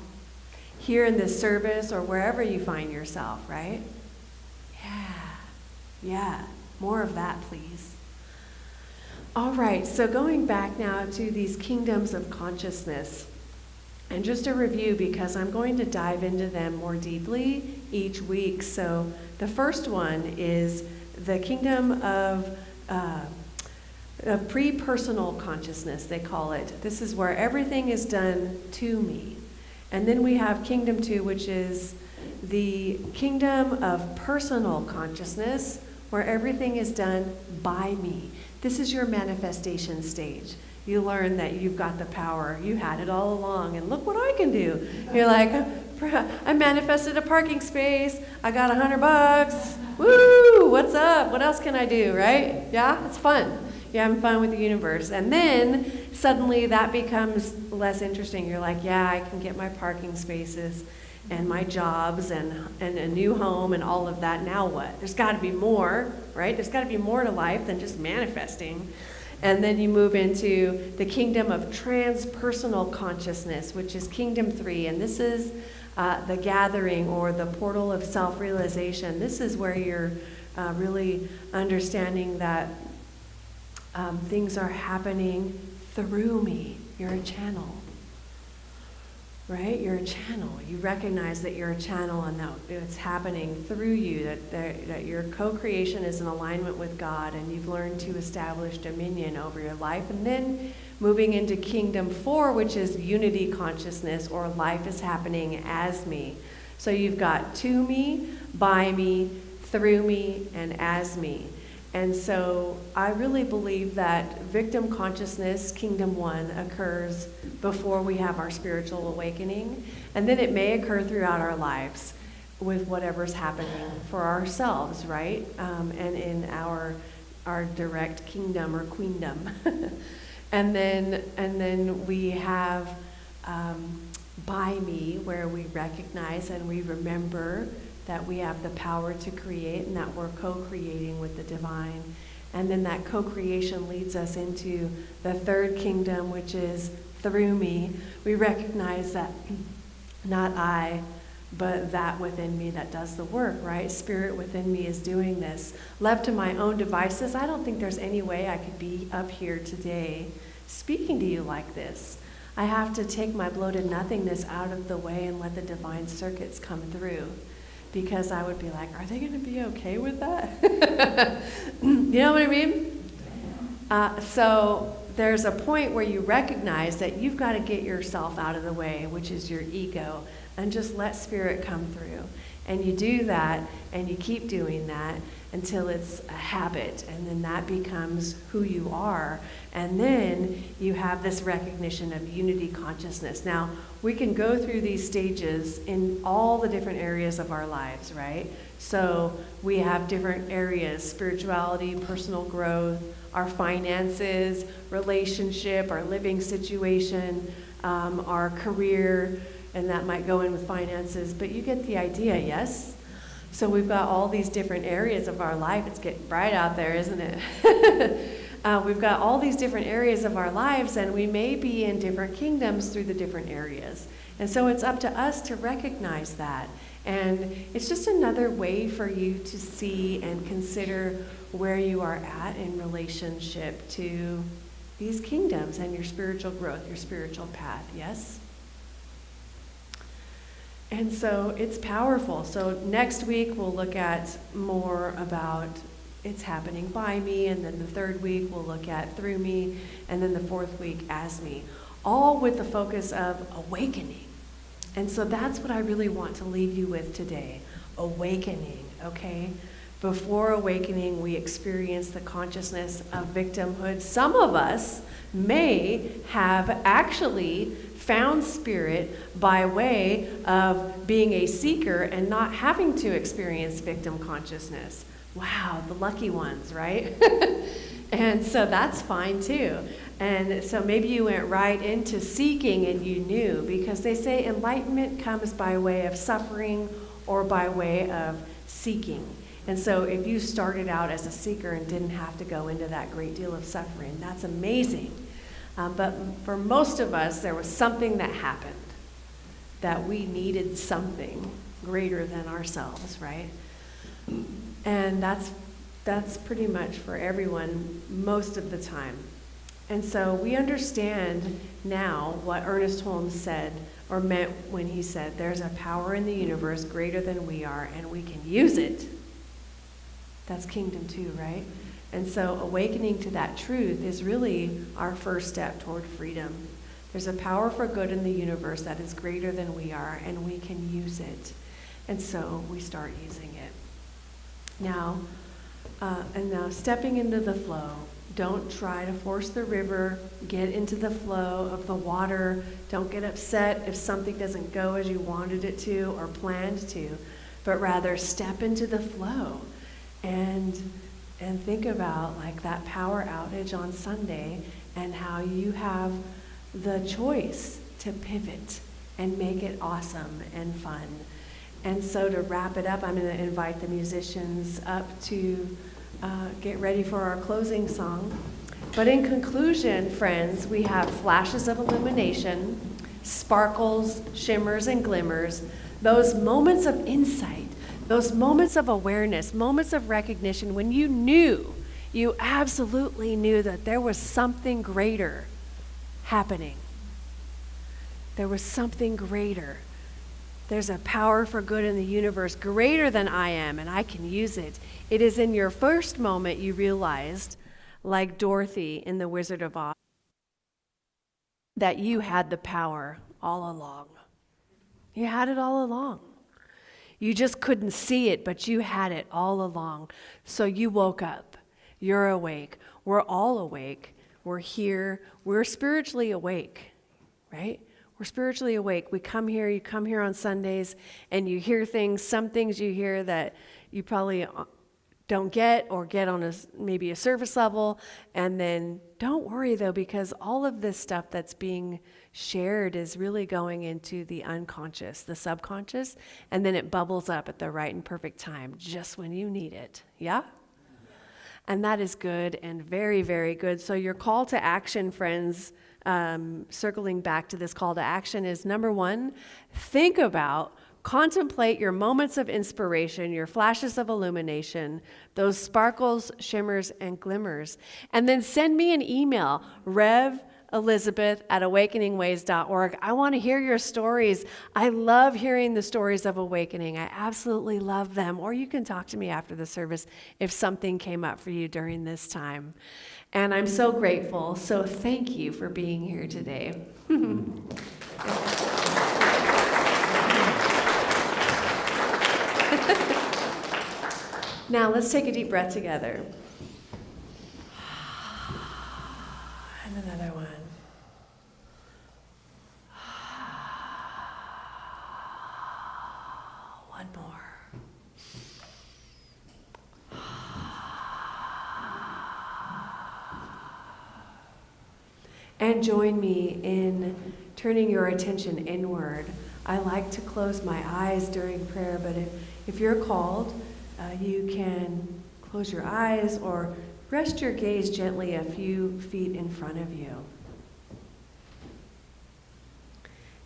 Here in this service or wherever you find yourself, right? Yeah. More of that, please. All right, so going back now to these kingdoms of consciousness. And just a review, because I'm going to dive into them more deeply each week. So the first one is the kingdom of pre-personal consciousness, they call it. This is where everything is done to me. And then we have kingdom 2, which is the kingdom of personal consciousness, where everything is done by me. This is your manifestation stage. You learn that you've got the power. You had it all along, and look what I can do. You're like, I manifested a parking space. I got $100. Woo! What's up? What else can I do, right? Yeah, it's fun. You're having fun with the universe. And then suddenly that becomes less interesting. You're like, yeah, I can get my parking spaces and my jobs and a new home and all of that. Now what? There's got to be more, right? There's got to be more to life than just manifesting. And then you move into the kingdom of transpersonal consciousness, which is kingdom 3. And this is the gathering or the portal of self-realization. This is where you're really understanding that things are happening through me. You're a channel, right? You're a channel. You recognize that you're a channel and that it's happening through you, that your co-creation is in alignment with God, and you've learned to establish dominion over your life. And then moving into kingdom 4, which is unity consciousness, or life is happening as me. So you've got to me, by me, through me, and as me. And so I really believe that victim consciousness, kingdom 1, occurs before we have our spiritual awakening. And then it may occur throughout our lives with whatever's happening for ourselves, right? And in our direct kingdom or queendom. and then we have by me, where we recognize and we remember that we have the power to create and that we're co-creating with the divine. And then that co-creation leads us into the third kingdom, which is through me. We recognize that not I, but that within me that does the work, right? Spirit within me is doing this. Left to my own devices, I don't think there's any way I could be up here today speaking to you like this. I have to take my bloated nothingness out of the way and let the divine circuits come through, because I would be like, are they going to be okay with that? You know what I mean? So there's a point where you recognize that you've got to get yourself out of the way, which is your ego, and just let Spirit come through. And you do that, and you keep doing that until it's a habit, and then that becomes who you are. And then you have this recognition of unity consciousness. Now, we can go through these stages in all the different areas of our lives, right? So we have different areas: spirituality, personal growth, our finances, relationship, our living situation, our career, and that might go in with finances, but you get the idea, yes? So we've got all these different areas of our life. It's getting bright out there, isn't it? We've got all these different areas of our lives, and we may be in different kingdoms through the different areas. And so it's up to us to recognize that. And it's just another way for you to see and consider where you are at in relationship to these kingdoms and your spiritual growth, your spiritual path, yes? And so it's powerful. So next week we'll look at more about it's happening by me, and then the third week we'll look at through me, and then the fourth week as me, all with the focus of awakening. And so that's what I really want to leave you with today, awakening, okay? Before awakening, we experience the consciousness of victimhood. Some of us may have actually found Spirit by way of being a seeker and not having to experience victim consciousness. Wow, the lucky ones, right? And so that's fine too. And so maybe you went right into seeking and you knew, because they say enlightenment comes by way of suffering or by way of seeking. And so if you started out as a seeker and didn't have to go into that great deal of suffering, that's amazing. But for most of us, there was something that happened, that we needed something greater than ourselves, right? And that's pretty much for everyone most of the time. And so we understand now what Ernest Holmes said, or meant when he said, there's a power in the universe greater than we are, and we can use it. That's kingdom 2, right? And so awakening to that truth is really our first step toward freedom. There's a power for good in the universe that is greater than we are, and we can use it. And so we start using it. Now, stepping into the flow. Don't try to force the river. Get into the flow of the water. Don't get upset if something doesn't go as you wanted it to or planned to, but rather step into the flow and think about like that power outage on Sunday and how you have the choice to pivot and make it awesome and fun. And so to wrap it up, I'm going to invite the musicians up to get ready for our closing song. But in conclusion, friends, we have flashes of illumination, sparkles, shimmers, and glimmers, those moments of insight, those moments of awareness, moments of recognition when you absolutely knew that there was something greater happening. There was something greater. There's a power for good in the universe greater than I am, and I can use it. It is in your first moment you realized, like Dorothy in The Wizard of Oz, that you had the power all along. You had it all along. You just couldn't see it, but you had it all along. So you woke up. You're awake. We're all awake. We're here. We're spiritually awake, right? We're spiritually awake. We come here, you come here on Sundays, and you hear things, some things you hear that you probably don't get or get on maybe a surface level. And then don't worry, though, because all of this stuff that's being shared is really going into the unconscious, the subconscious, and then it bubbles up at the right and perfect time, just when you need it. Yeah? And that is good and very, very good. So your call to action, friends, circling back to this call to action is number one, think about, contemplate your moments of inspiration, your flashes of illumination, those sparkles, shimmers, and glimmers. And then send me an email, revelizabeth@awakeningways.org. I want to hear your stories. I love hearing the stories of awakening. I absolutely love them. Or you can talk to me after the service if something came up for you during this time. And I'm so grateful. So thank you for being here today. Now let's take a deep breath together. And another one. One more. And join me in turning your attention inward. I like to close my eyes during prayer, but if you're called, you can close your eyes or rest your gaze gently a few feet in front of you.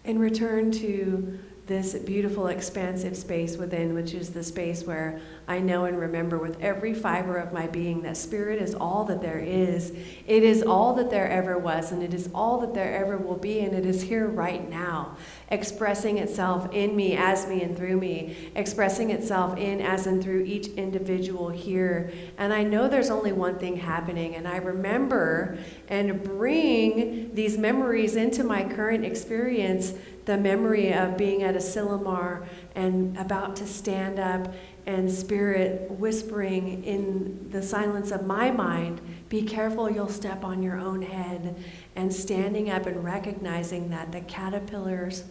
And return to this beautiful, expansive space within, which is the space where I know and remember with every fiber of my being that spirit is all that there is. It is all that there ever was, and it is all that there ever will be, and it is here right now, expressing itself in me, as me, and through me, expressing itself in, as, and through each individual here. And I know there's only one thing happening, and I remember and bring these memories into my current experience, the memory of being at a Silomar and about to stand up, and spirit whispering in the silence of my mind, be careful, you'll step on your own head, and standing up and recognizing that the caterpillars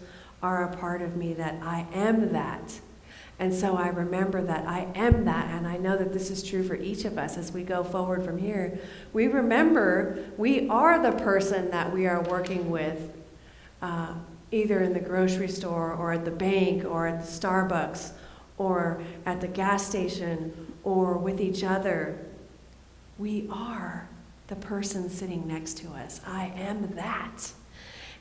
are a part of me, that I am that. And so I remember that I am that, and I know that this is true for each of us as we go forward from here. We remember we are the person that we are working with, either in the grocery store or at the bank or at the Starbucks or at the gas station or with each other. We are the person sitting next to us. I am that.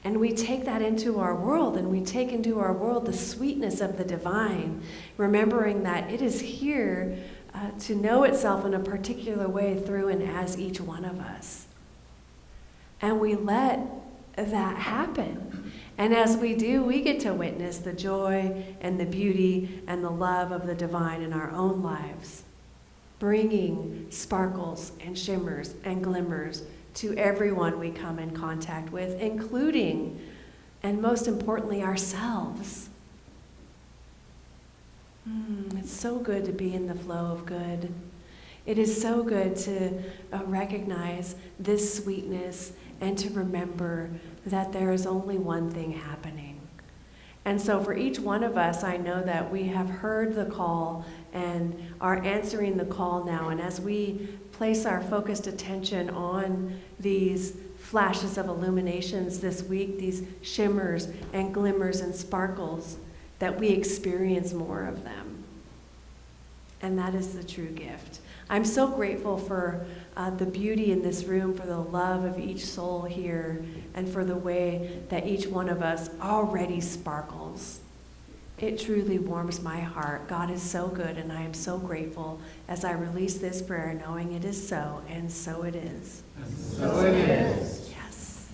And we take that into our world, and we take into our world the sweetness of the divine, remembering that it is here to know itself in a particular way through and as each one of us. And we let that happen. And as we do, we get to witness the joy and the beauty and the love of the divine in our own lives, bringing sparkles and shimmers and glimmers to everyone we come in contact with, including, and most importantly, ourselves. It's so good to be in the flow of good. It is so good to recognize this sweetness and to remember that there is only one thing happening. And so for each one of us, I know that we have heard the call and are answering the call now. And as we place our focused attention on these flashes of illuminations this week, these shimmers and glimmers and sparkles, that we experience more of them. And that is the true gift. I'm so grateful for the beauty in this room, for the love of each soul here, and for the way that each one of us already sparkles. It truly warms my heart. God is so good, and I am so grateful as I release this prayer, knowing it is so, and so it is. And so it is. Yes.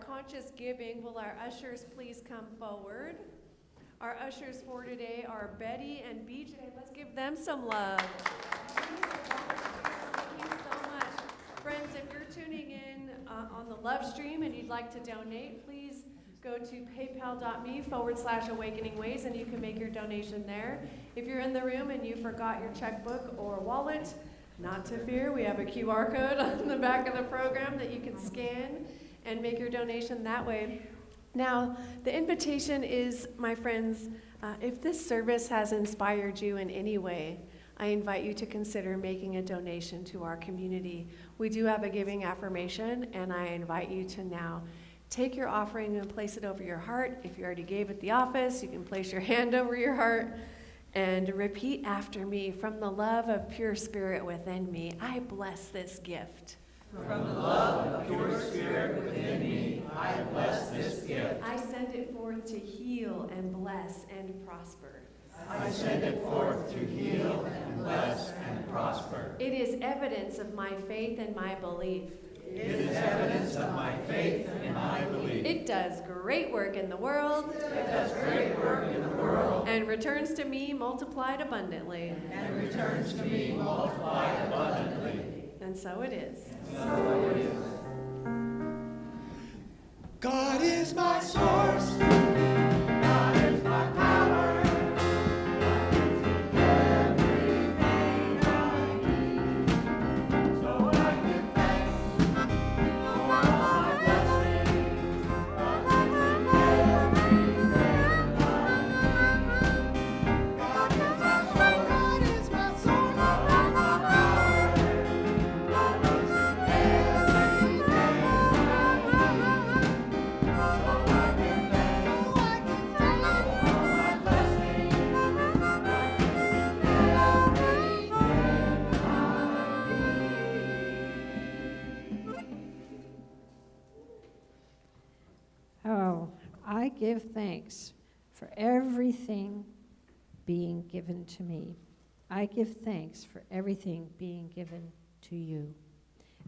Conscious giving. Will our ushers please come forward? Our ushers for today are Betty and BJ. Let's give them some love. Thank you so much. Friends, if you're tuning in on the love stream and you'd like to donate, please go to paypal.me/awakeningways and you can make your donation there. If you're in the room and you forgot your checkbook or wallet, not to fear, we have a QR code on the back of the program that you can scan and make your donation that way. Now, the invitation is, my friends, if this service has inspired you in any way, I invite you to consider making a donation to our community. We do have a giving affirmation, and I invite you to now take your offering and place it over your heart. If you already gave at the office, you can place your hand over your heart and repeat after me. From the love of pure spirit within me, I bless this gift. From the love of pure spirit within me, I bless this gift. I send it forth to heal and bless and prosper. I send it forth to heal and bless and prosper. It is evidence of my faith and my belief. It is evidence of my faith and my belief. It does great work in the world. It does great work in the world. And returns to me multiplied abundantly. And returns to me multiplied abundantly. And so it is. So it is. God is my source. God is my power. God is everything I need. So I give thanks for all my blessings. God is everything I need. God is my source. God is my source. God is my power. God is everything I need. So I give thanks for all my blessings. God is everything I need. Oh, I give thanks for everything being given to me. I give thanks for everything being given to you.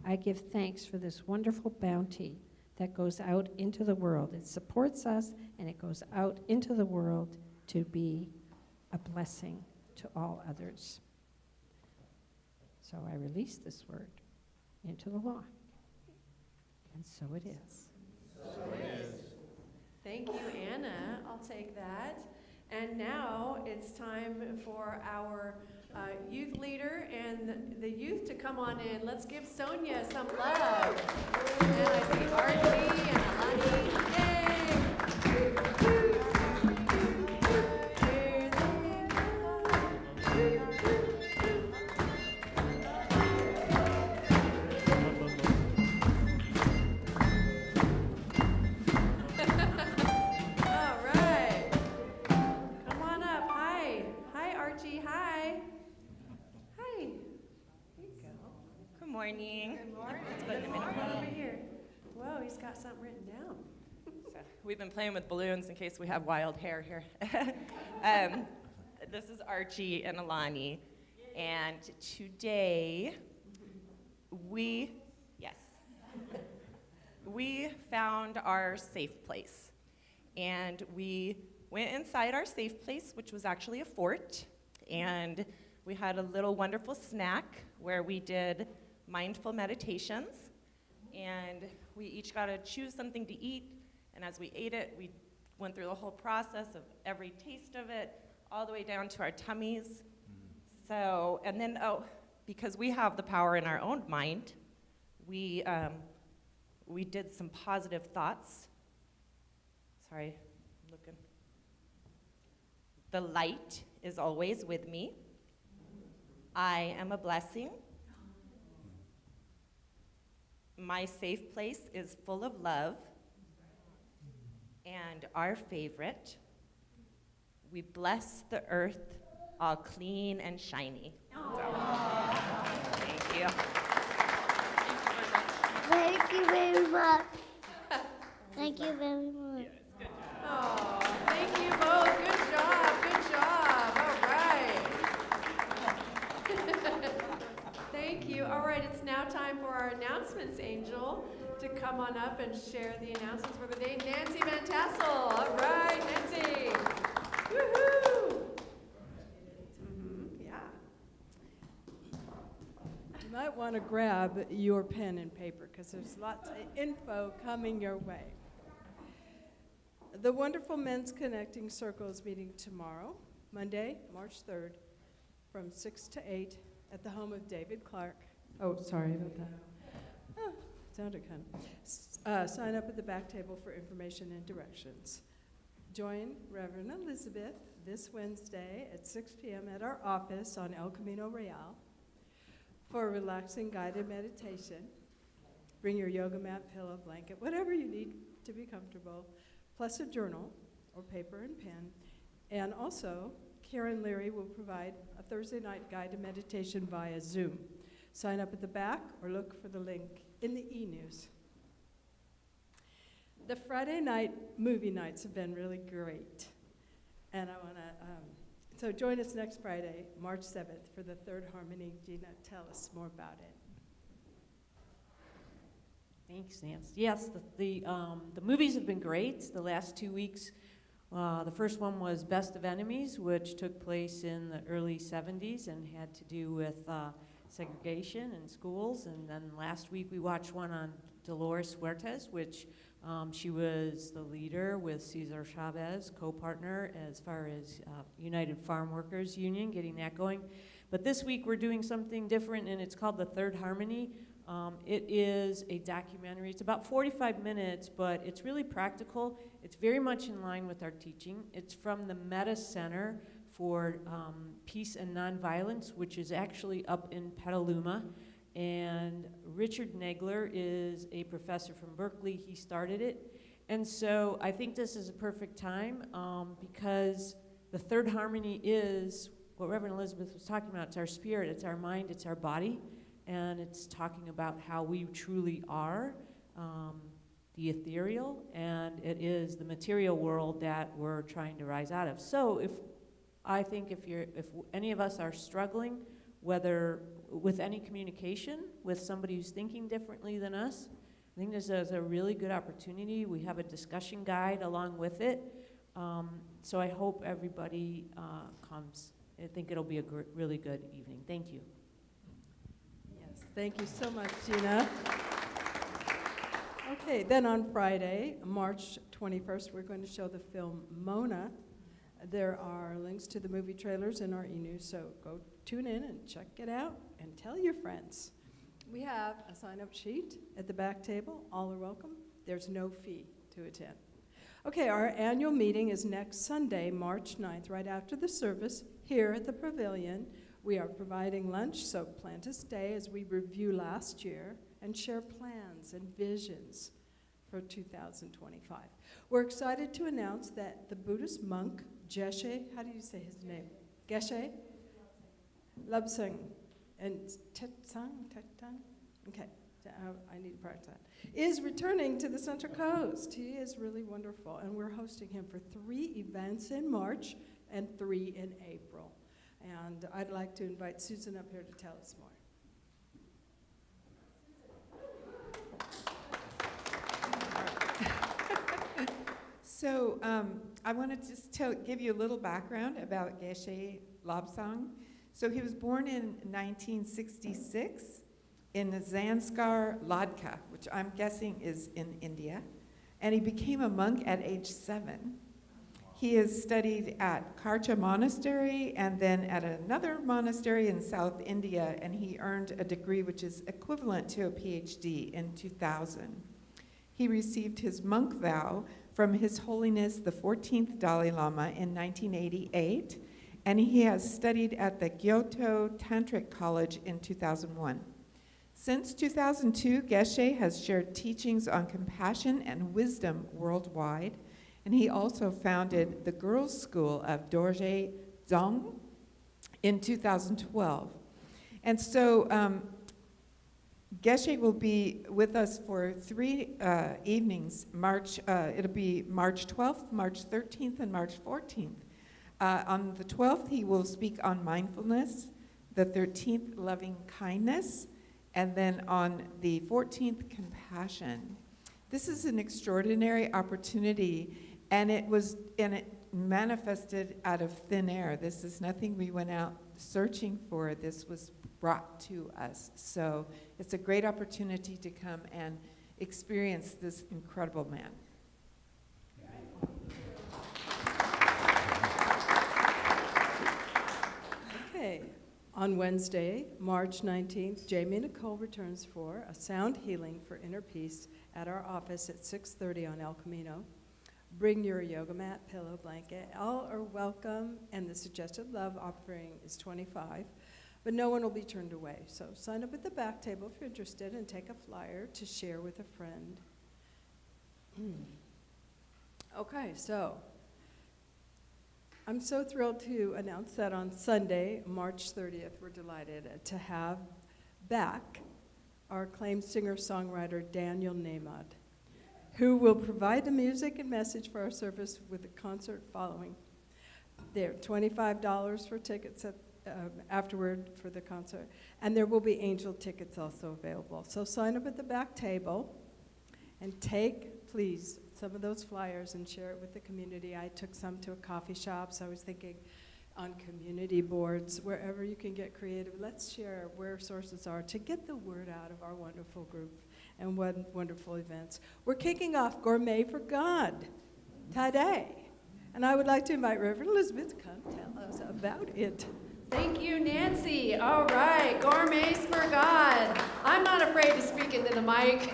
I give thanks for this wonderful bounty that goes out into the world. It supports us, and it goes out into the world to be a blessing to all others. So I release this word into the law. And so it is. Thank you, Anna. I'll take that. And now it's time for our youth leader and the youth to come on in. Let's give Sonia some love. And I see Archie and Alani. Yay! Here they have something written down. So we've been playing with balloons in case we have wild hair here. This is Archie and Alani, and today we found our safe place, and we went inside our safe place, which was actually a fort, and we had a little wonderful snack where we did mindful meditations, and we each got to choose something to eat, and as we ate it, we went through the whole process of every taste of it, all the way down to our tummies. So, and then, because we have the power in our own mind, we did some positive thoughts. Sorry, I'm looking. The light is always with me. I am a blessing. My safe place is full of love. And our favorite, we bless the earth all clean and shiny. So, thank you. Thank you very much. Thank you very much. Oh, thank you both. Good job. Good job. All right. Thank you. All right, it's now time for our announcements, Angel, to come on up and share the announcements for the day. Nancy Van Tassel. All right, Nancy. Woohoo! Yeah. You might want to grab your pen and paper because there's lots of info coming your way. The Wonderful Men's Connecting Circle is meeting tomorrow, Monday, March 3rd, from 6 to 8 at the home of David Clark. Oh, sorry about that. Oh, sounded kind of. Sign up at the back table for information and directions. Join Reverend Elizabeth this Wednesday at 6 p.m. at our office on El Camino Real for a relaxing guided meditation. Bring your yoga mat, pillow, blanket, whatever you need to be comfortable, plus a journal or paper and pen. And also, Karen Leary will provide a Thursday night guided meditation via Zoom. Sign up at the back or look for the link in the e-news. The Friday night movie nights have been really great. And I want to, so join us next Friday, March 7th, for the Third Harmony. Gina, tell us more about it. Thanks, Nancy. Yes, the movies have been great the last 2 weeks. The first one was Best of Enemies, which took place in the early 70s and had to do with segregation in schools. And then last week we watched one on Dolores Huertas, which she was the leader with Cesar Chavez, co-partner as far as United Farm Workers Union, getting that going. But this week we're doing something different, and it's called The Third Harmony. It is a documentary. It's about 45 minutes, but it's really practical. It's very much in line with our teaching. It's from the Meta Center for Peace and Nonviolence, which is actually up in Petaluma. And Richard Nagler is a professor from Berkeley. He started it. And so I think this is a perfect time because the third harmony is what Reverend Elizabeth was talking about. It's our spirit, it's our mind, it's our body. And it's talking about how we truly are, the ethereal, and it is the material world that we're trying to rise out of. So if any of us are struggling, whether with any communication with somebody who's thinking differently than us, I think this is a really good opportunity. We have a discussion guide along with it. So I hope everybody comes. I think it'll be a really good evening. Thank you. Thank you so much, Gina. Okay, then on Friday, March 21st, we're going to show the film Mona. There are links to the movie trailers in our e-news, so go tune in and check it out and tell your friends. We have a sign-up sheet at the back table. All are welcome. There's no fee to attend. Okay, our annual meeting is next Sunday, March 9th, right after the service, here at the Pavilion. We are providing lunch, so plan to stay as we review last year and share plans and visions for 2025. We're excited to announce that the Buddhist monk, Geshe, how do you say his name? Geshe? Lobsang. And Tetsang? Okay, I need to practice that, is returning to the Central Coast. He is really wonderful, and we're hosting him for 3 events in March and 3 in April. And I'd like to invite Susan up here to tell us more. So I want to just give you a little background about Geshe Lobsang. So he was born in 1966 in Zanskar, Ladakh, which I'm guessing is in India. And he became a monk at age 7. He has studied at Karcha Monastery and then at another monastery in South India, and he earned a degree which is equivalent to a PhD in 2000. He received his monk vow from His Holiness the 14th Dalai Lama in 1988, and he has studied at the Kyoto Tantric College in 2001. Since 2002, Geshe has shared teachings on compassion and wisdom worldwide, and he also founded the Girls' School of Dorje Dzong in 2012. And so Geshe will be with us for 3 evenings. It'll be March 12th, March 13th, and March 14th. On the 12th, he will speak on mindfulness, the 13th, loving kindness, and then on the 14th, compassion. This is an extraordinary opportunity, and it manifested out of thin air. This is nothing we went out searching for. This was brought to us. So it's a great opportunity to come and experience this incredible man. Okay. On Wednesday, March 19th, Jamie Nicole returns for a sound healing for inner peace at our office at 6:30 on El Camino. Bring your yoga mat, pillow, blanket. All are welcome, and the suggested love offering is $25, but no one will be turned away. So sign up at the back table if you're interested and take a flyer to share with a friend. Okay, so I'm so thrilled to announce that on Sunday, March 30th, we're delighted to have back our acclaimed singer-songwriter Daniel Nahmad, who will provide the music and message for our service with a concert following. There, $25 for tickets afterward for the concert, and there will be angel tickets also available. So sign up at the back table and take, please, some of those flyers and share it with the community. I took some to a coffee shop, so I was thinking on community boards, wherever you can get creative. Let's share where sources are to get the word out of our wonderful group and wonderful events. We're kicking off Gourmet for God today, and I would like to invite Reverend Elizabeth to come tell us about it. Thank you, Nancy. All right, Gourmets for God. I'm not afraid to speak into the mic.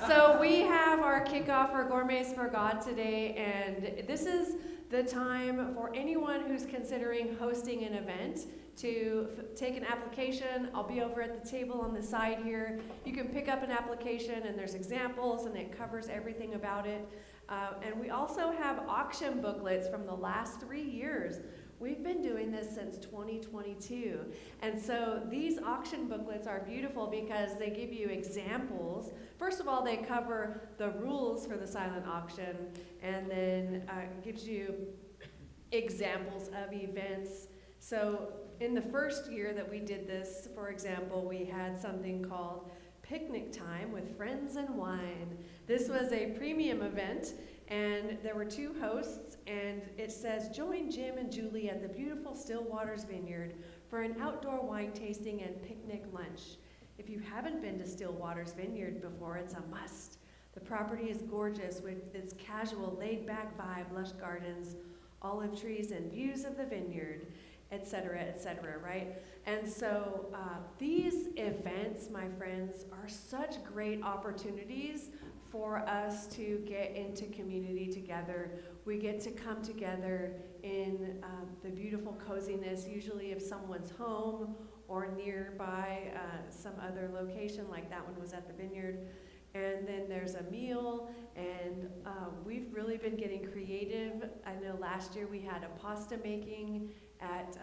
So we have our kickoff for Gourmets for God today, and this is the time for anyone who's considering hosting an event to take an application. I'll be over at the table on the side here. You can pick up an application, and there's examples, and it covers everything about it. And we also have auction booklets from the last 3 years. We've been doing this since 2022. And so these auction booklets are beautiful because they give you examples. First of all, they cover the rules for the silent auction, and then gives you examples of events. So in the first year that we did this, for example, we had something called Picnic Time with Friends and Wine. This was a premium event, and there were 2 hosts, and it says, join Jim and Julie at the beautiful Still Waters Vineyard for an outdoor wine tasting and picnic lunch. If you haven't been to Still Waters Vineyard before, it's a must. The property is gorgeous with its casual, laid-back vibe, lush gardens, olive trees, and views of the vineyard, et cetera, right? And so these events, my friends, are such great opportunities for us to get into community together. We get to come together in the beautiful coziness, usually of someone's home or nearby some other location, like that one was at the vineyard. And then there's a meal, and we've really been getting creative. I know last year we had a pasta making at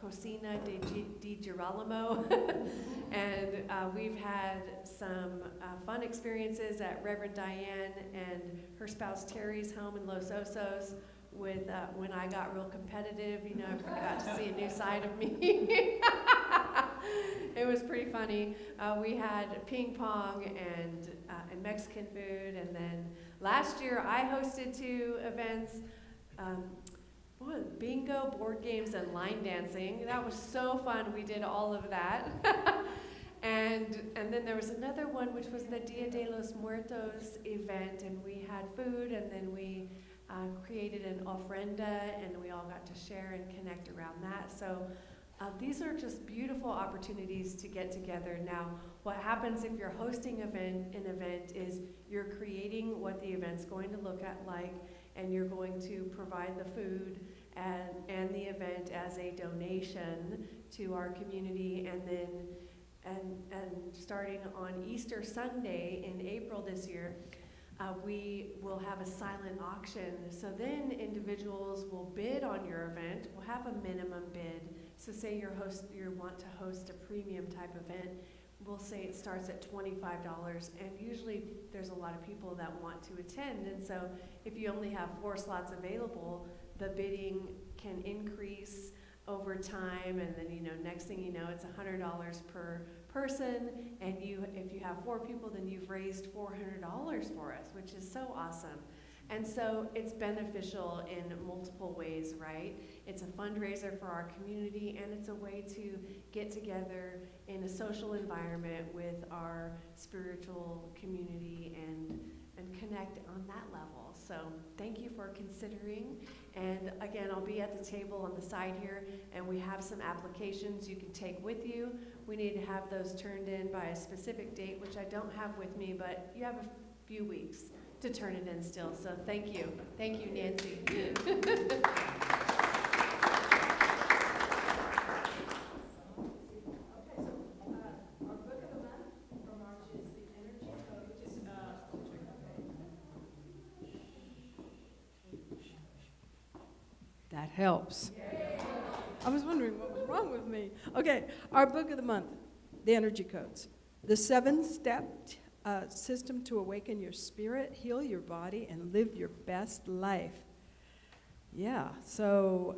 Cocina di Girolamo. And we've had some fun experiences at Reverend Diane and her spouse Terry's home in Los Osos with when I got real competitive, you know, I got to see a new side of me. It was pretty funny. We had ping pong and Mexican food, and then last year I hosted 2 events. Bingo, board games, and line dancing. That was so fun. We did all of that. and then there was another one, which was the Dia de los Muertos event, and we had food, and then we created an ofrenda, and we all got to share and connect around that. So these are just beautiful opportunities to get together. Now, what happens if you're hosting an event is you're creating what the event's going to look like, and you're going to provide the food and the event as a donation to our community. And then and starting on Easter Sunday in April this year, we will have a silent auction. So then individuals will bid on your event. We'll have a minimum bid. So say you want to host a premium type event, we'll say it starts at $25, and usually there's a lot of people that want to attend, and so if you only have 4 slots available, the bidding can increase over time, and then, you know, next thing you know, it's $100 per person, and if you have 4 people, then you've raised $400 for us, which is so awesome. And so it's beneficial in multiple ways, right? It's a fundraiser for our community, and it's a way to get together in a social environment with our spiritual community and connect on that level. So thank you for considering. And again, I'll be at the table on the side here, and we have some applications you can take with you. We need to have those turned in by a specific date, which I don't have with me, but you have a few weeks to turn it in still. So thank you. Thank you, Nancy. That helps. I was wondering what was wrong with me. Okay, our book of the month, The Energy Codes. The 7-step system to awaken your spirit, heal your body, and live your best life. Yeah, so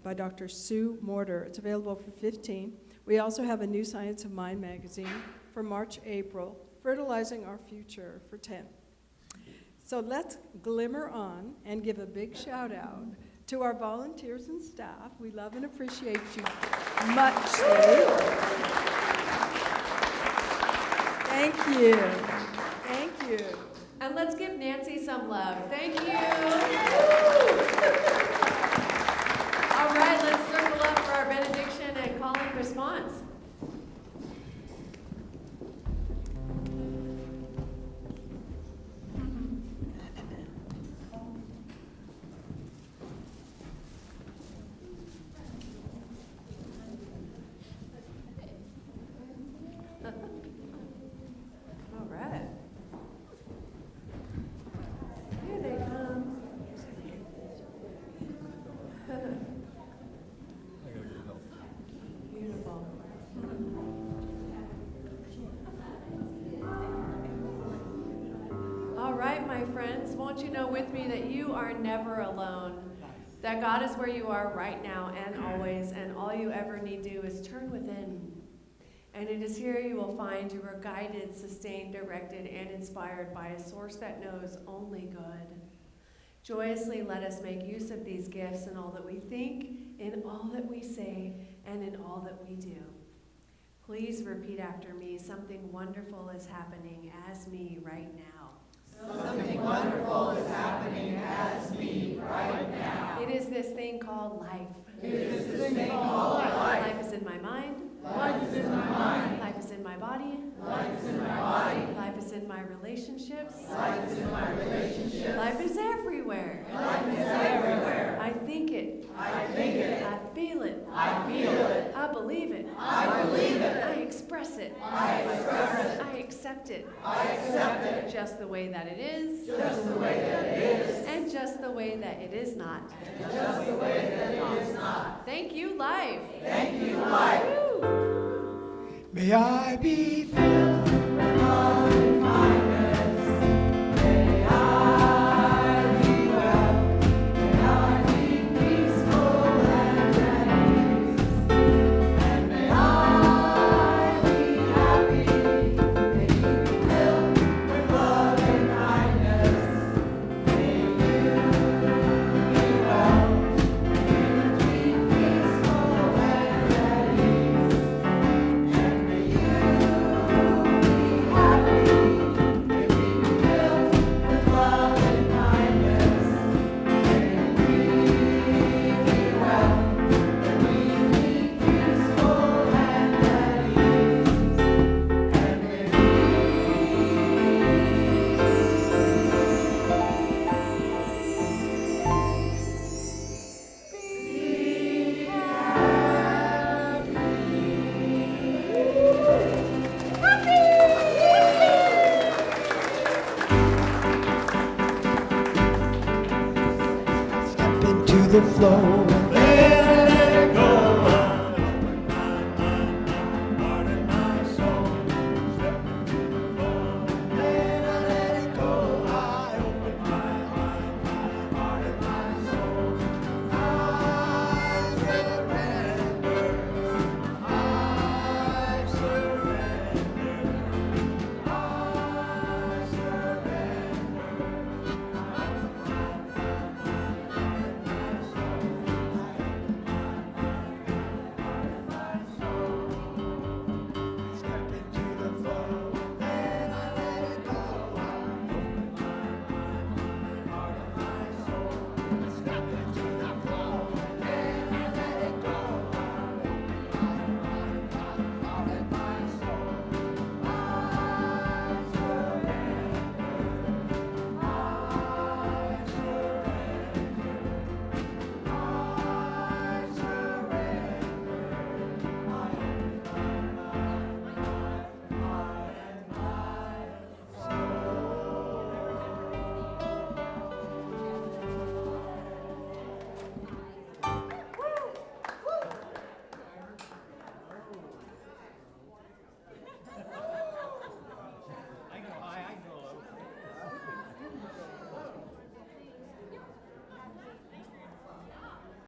by Dr. Sue Morter. It's available for $15. We also have a New Science of Mind magazine for March, April, Fertilizing Our Future for $10. So let's glimmer on and give a big shout out to our volunteers and staff. We love and appreciate you muchly. Thank you. Thank you. And let's give Nancy some love. Thank you. All right, let's circle up for our benediction and call and response. All right. Here they come. Beautiful. All right, my friends, won't you know with me that you are never alone, that God is where you are right now and always, and all you ever need to do is turn within. And it is here you will find you are guided, sustained, directed, and inspired by a source that knows only good. Joyously let us make use of these gifts in all that we think, in all that we say, and in all that we do. Please repeat after me. Something wonderful is happening as me right now. Something wonderful is happening as me right now. It is this thing called life. It is this thing called life. Life is in my mind. Life is in my mind. Life is in my body. Life is in my body. Life is in my relationships. Life is in my relationships. Life is everywhere. Life is everywhere. I think it. I think it. I feel it. I feel it. I believe it. I believe it. I express it. I express it. I accept it. I accept it. Just the way that it is. Just the way that it is. And just the way that it is not. And just the way that it is not. Thank you, life. Thank you, life. Woo. May I be filled with love and kindness. May I be well. May I be peaceful and at ease. And may I be happy. May you be filled with love and kindness. May you be well. May you be peaceful and at ease. And may you be happy. May we be filled with love and kindness. May we be well. May we be peaceful and at ease. And may we be Step into the flow.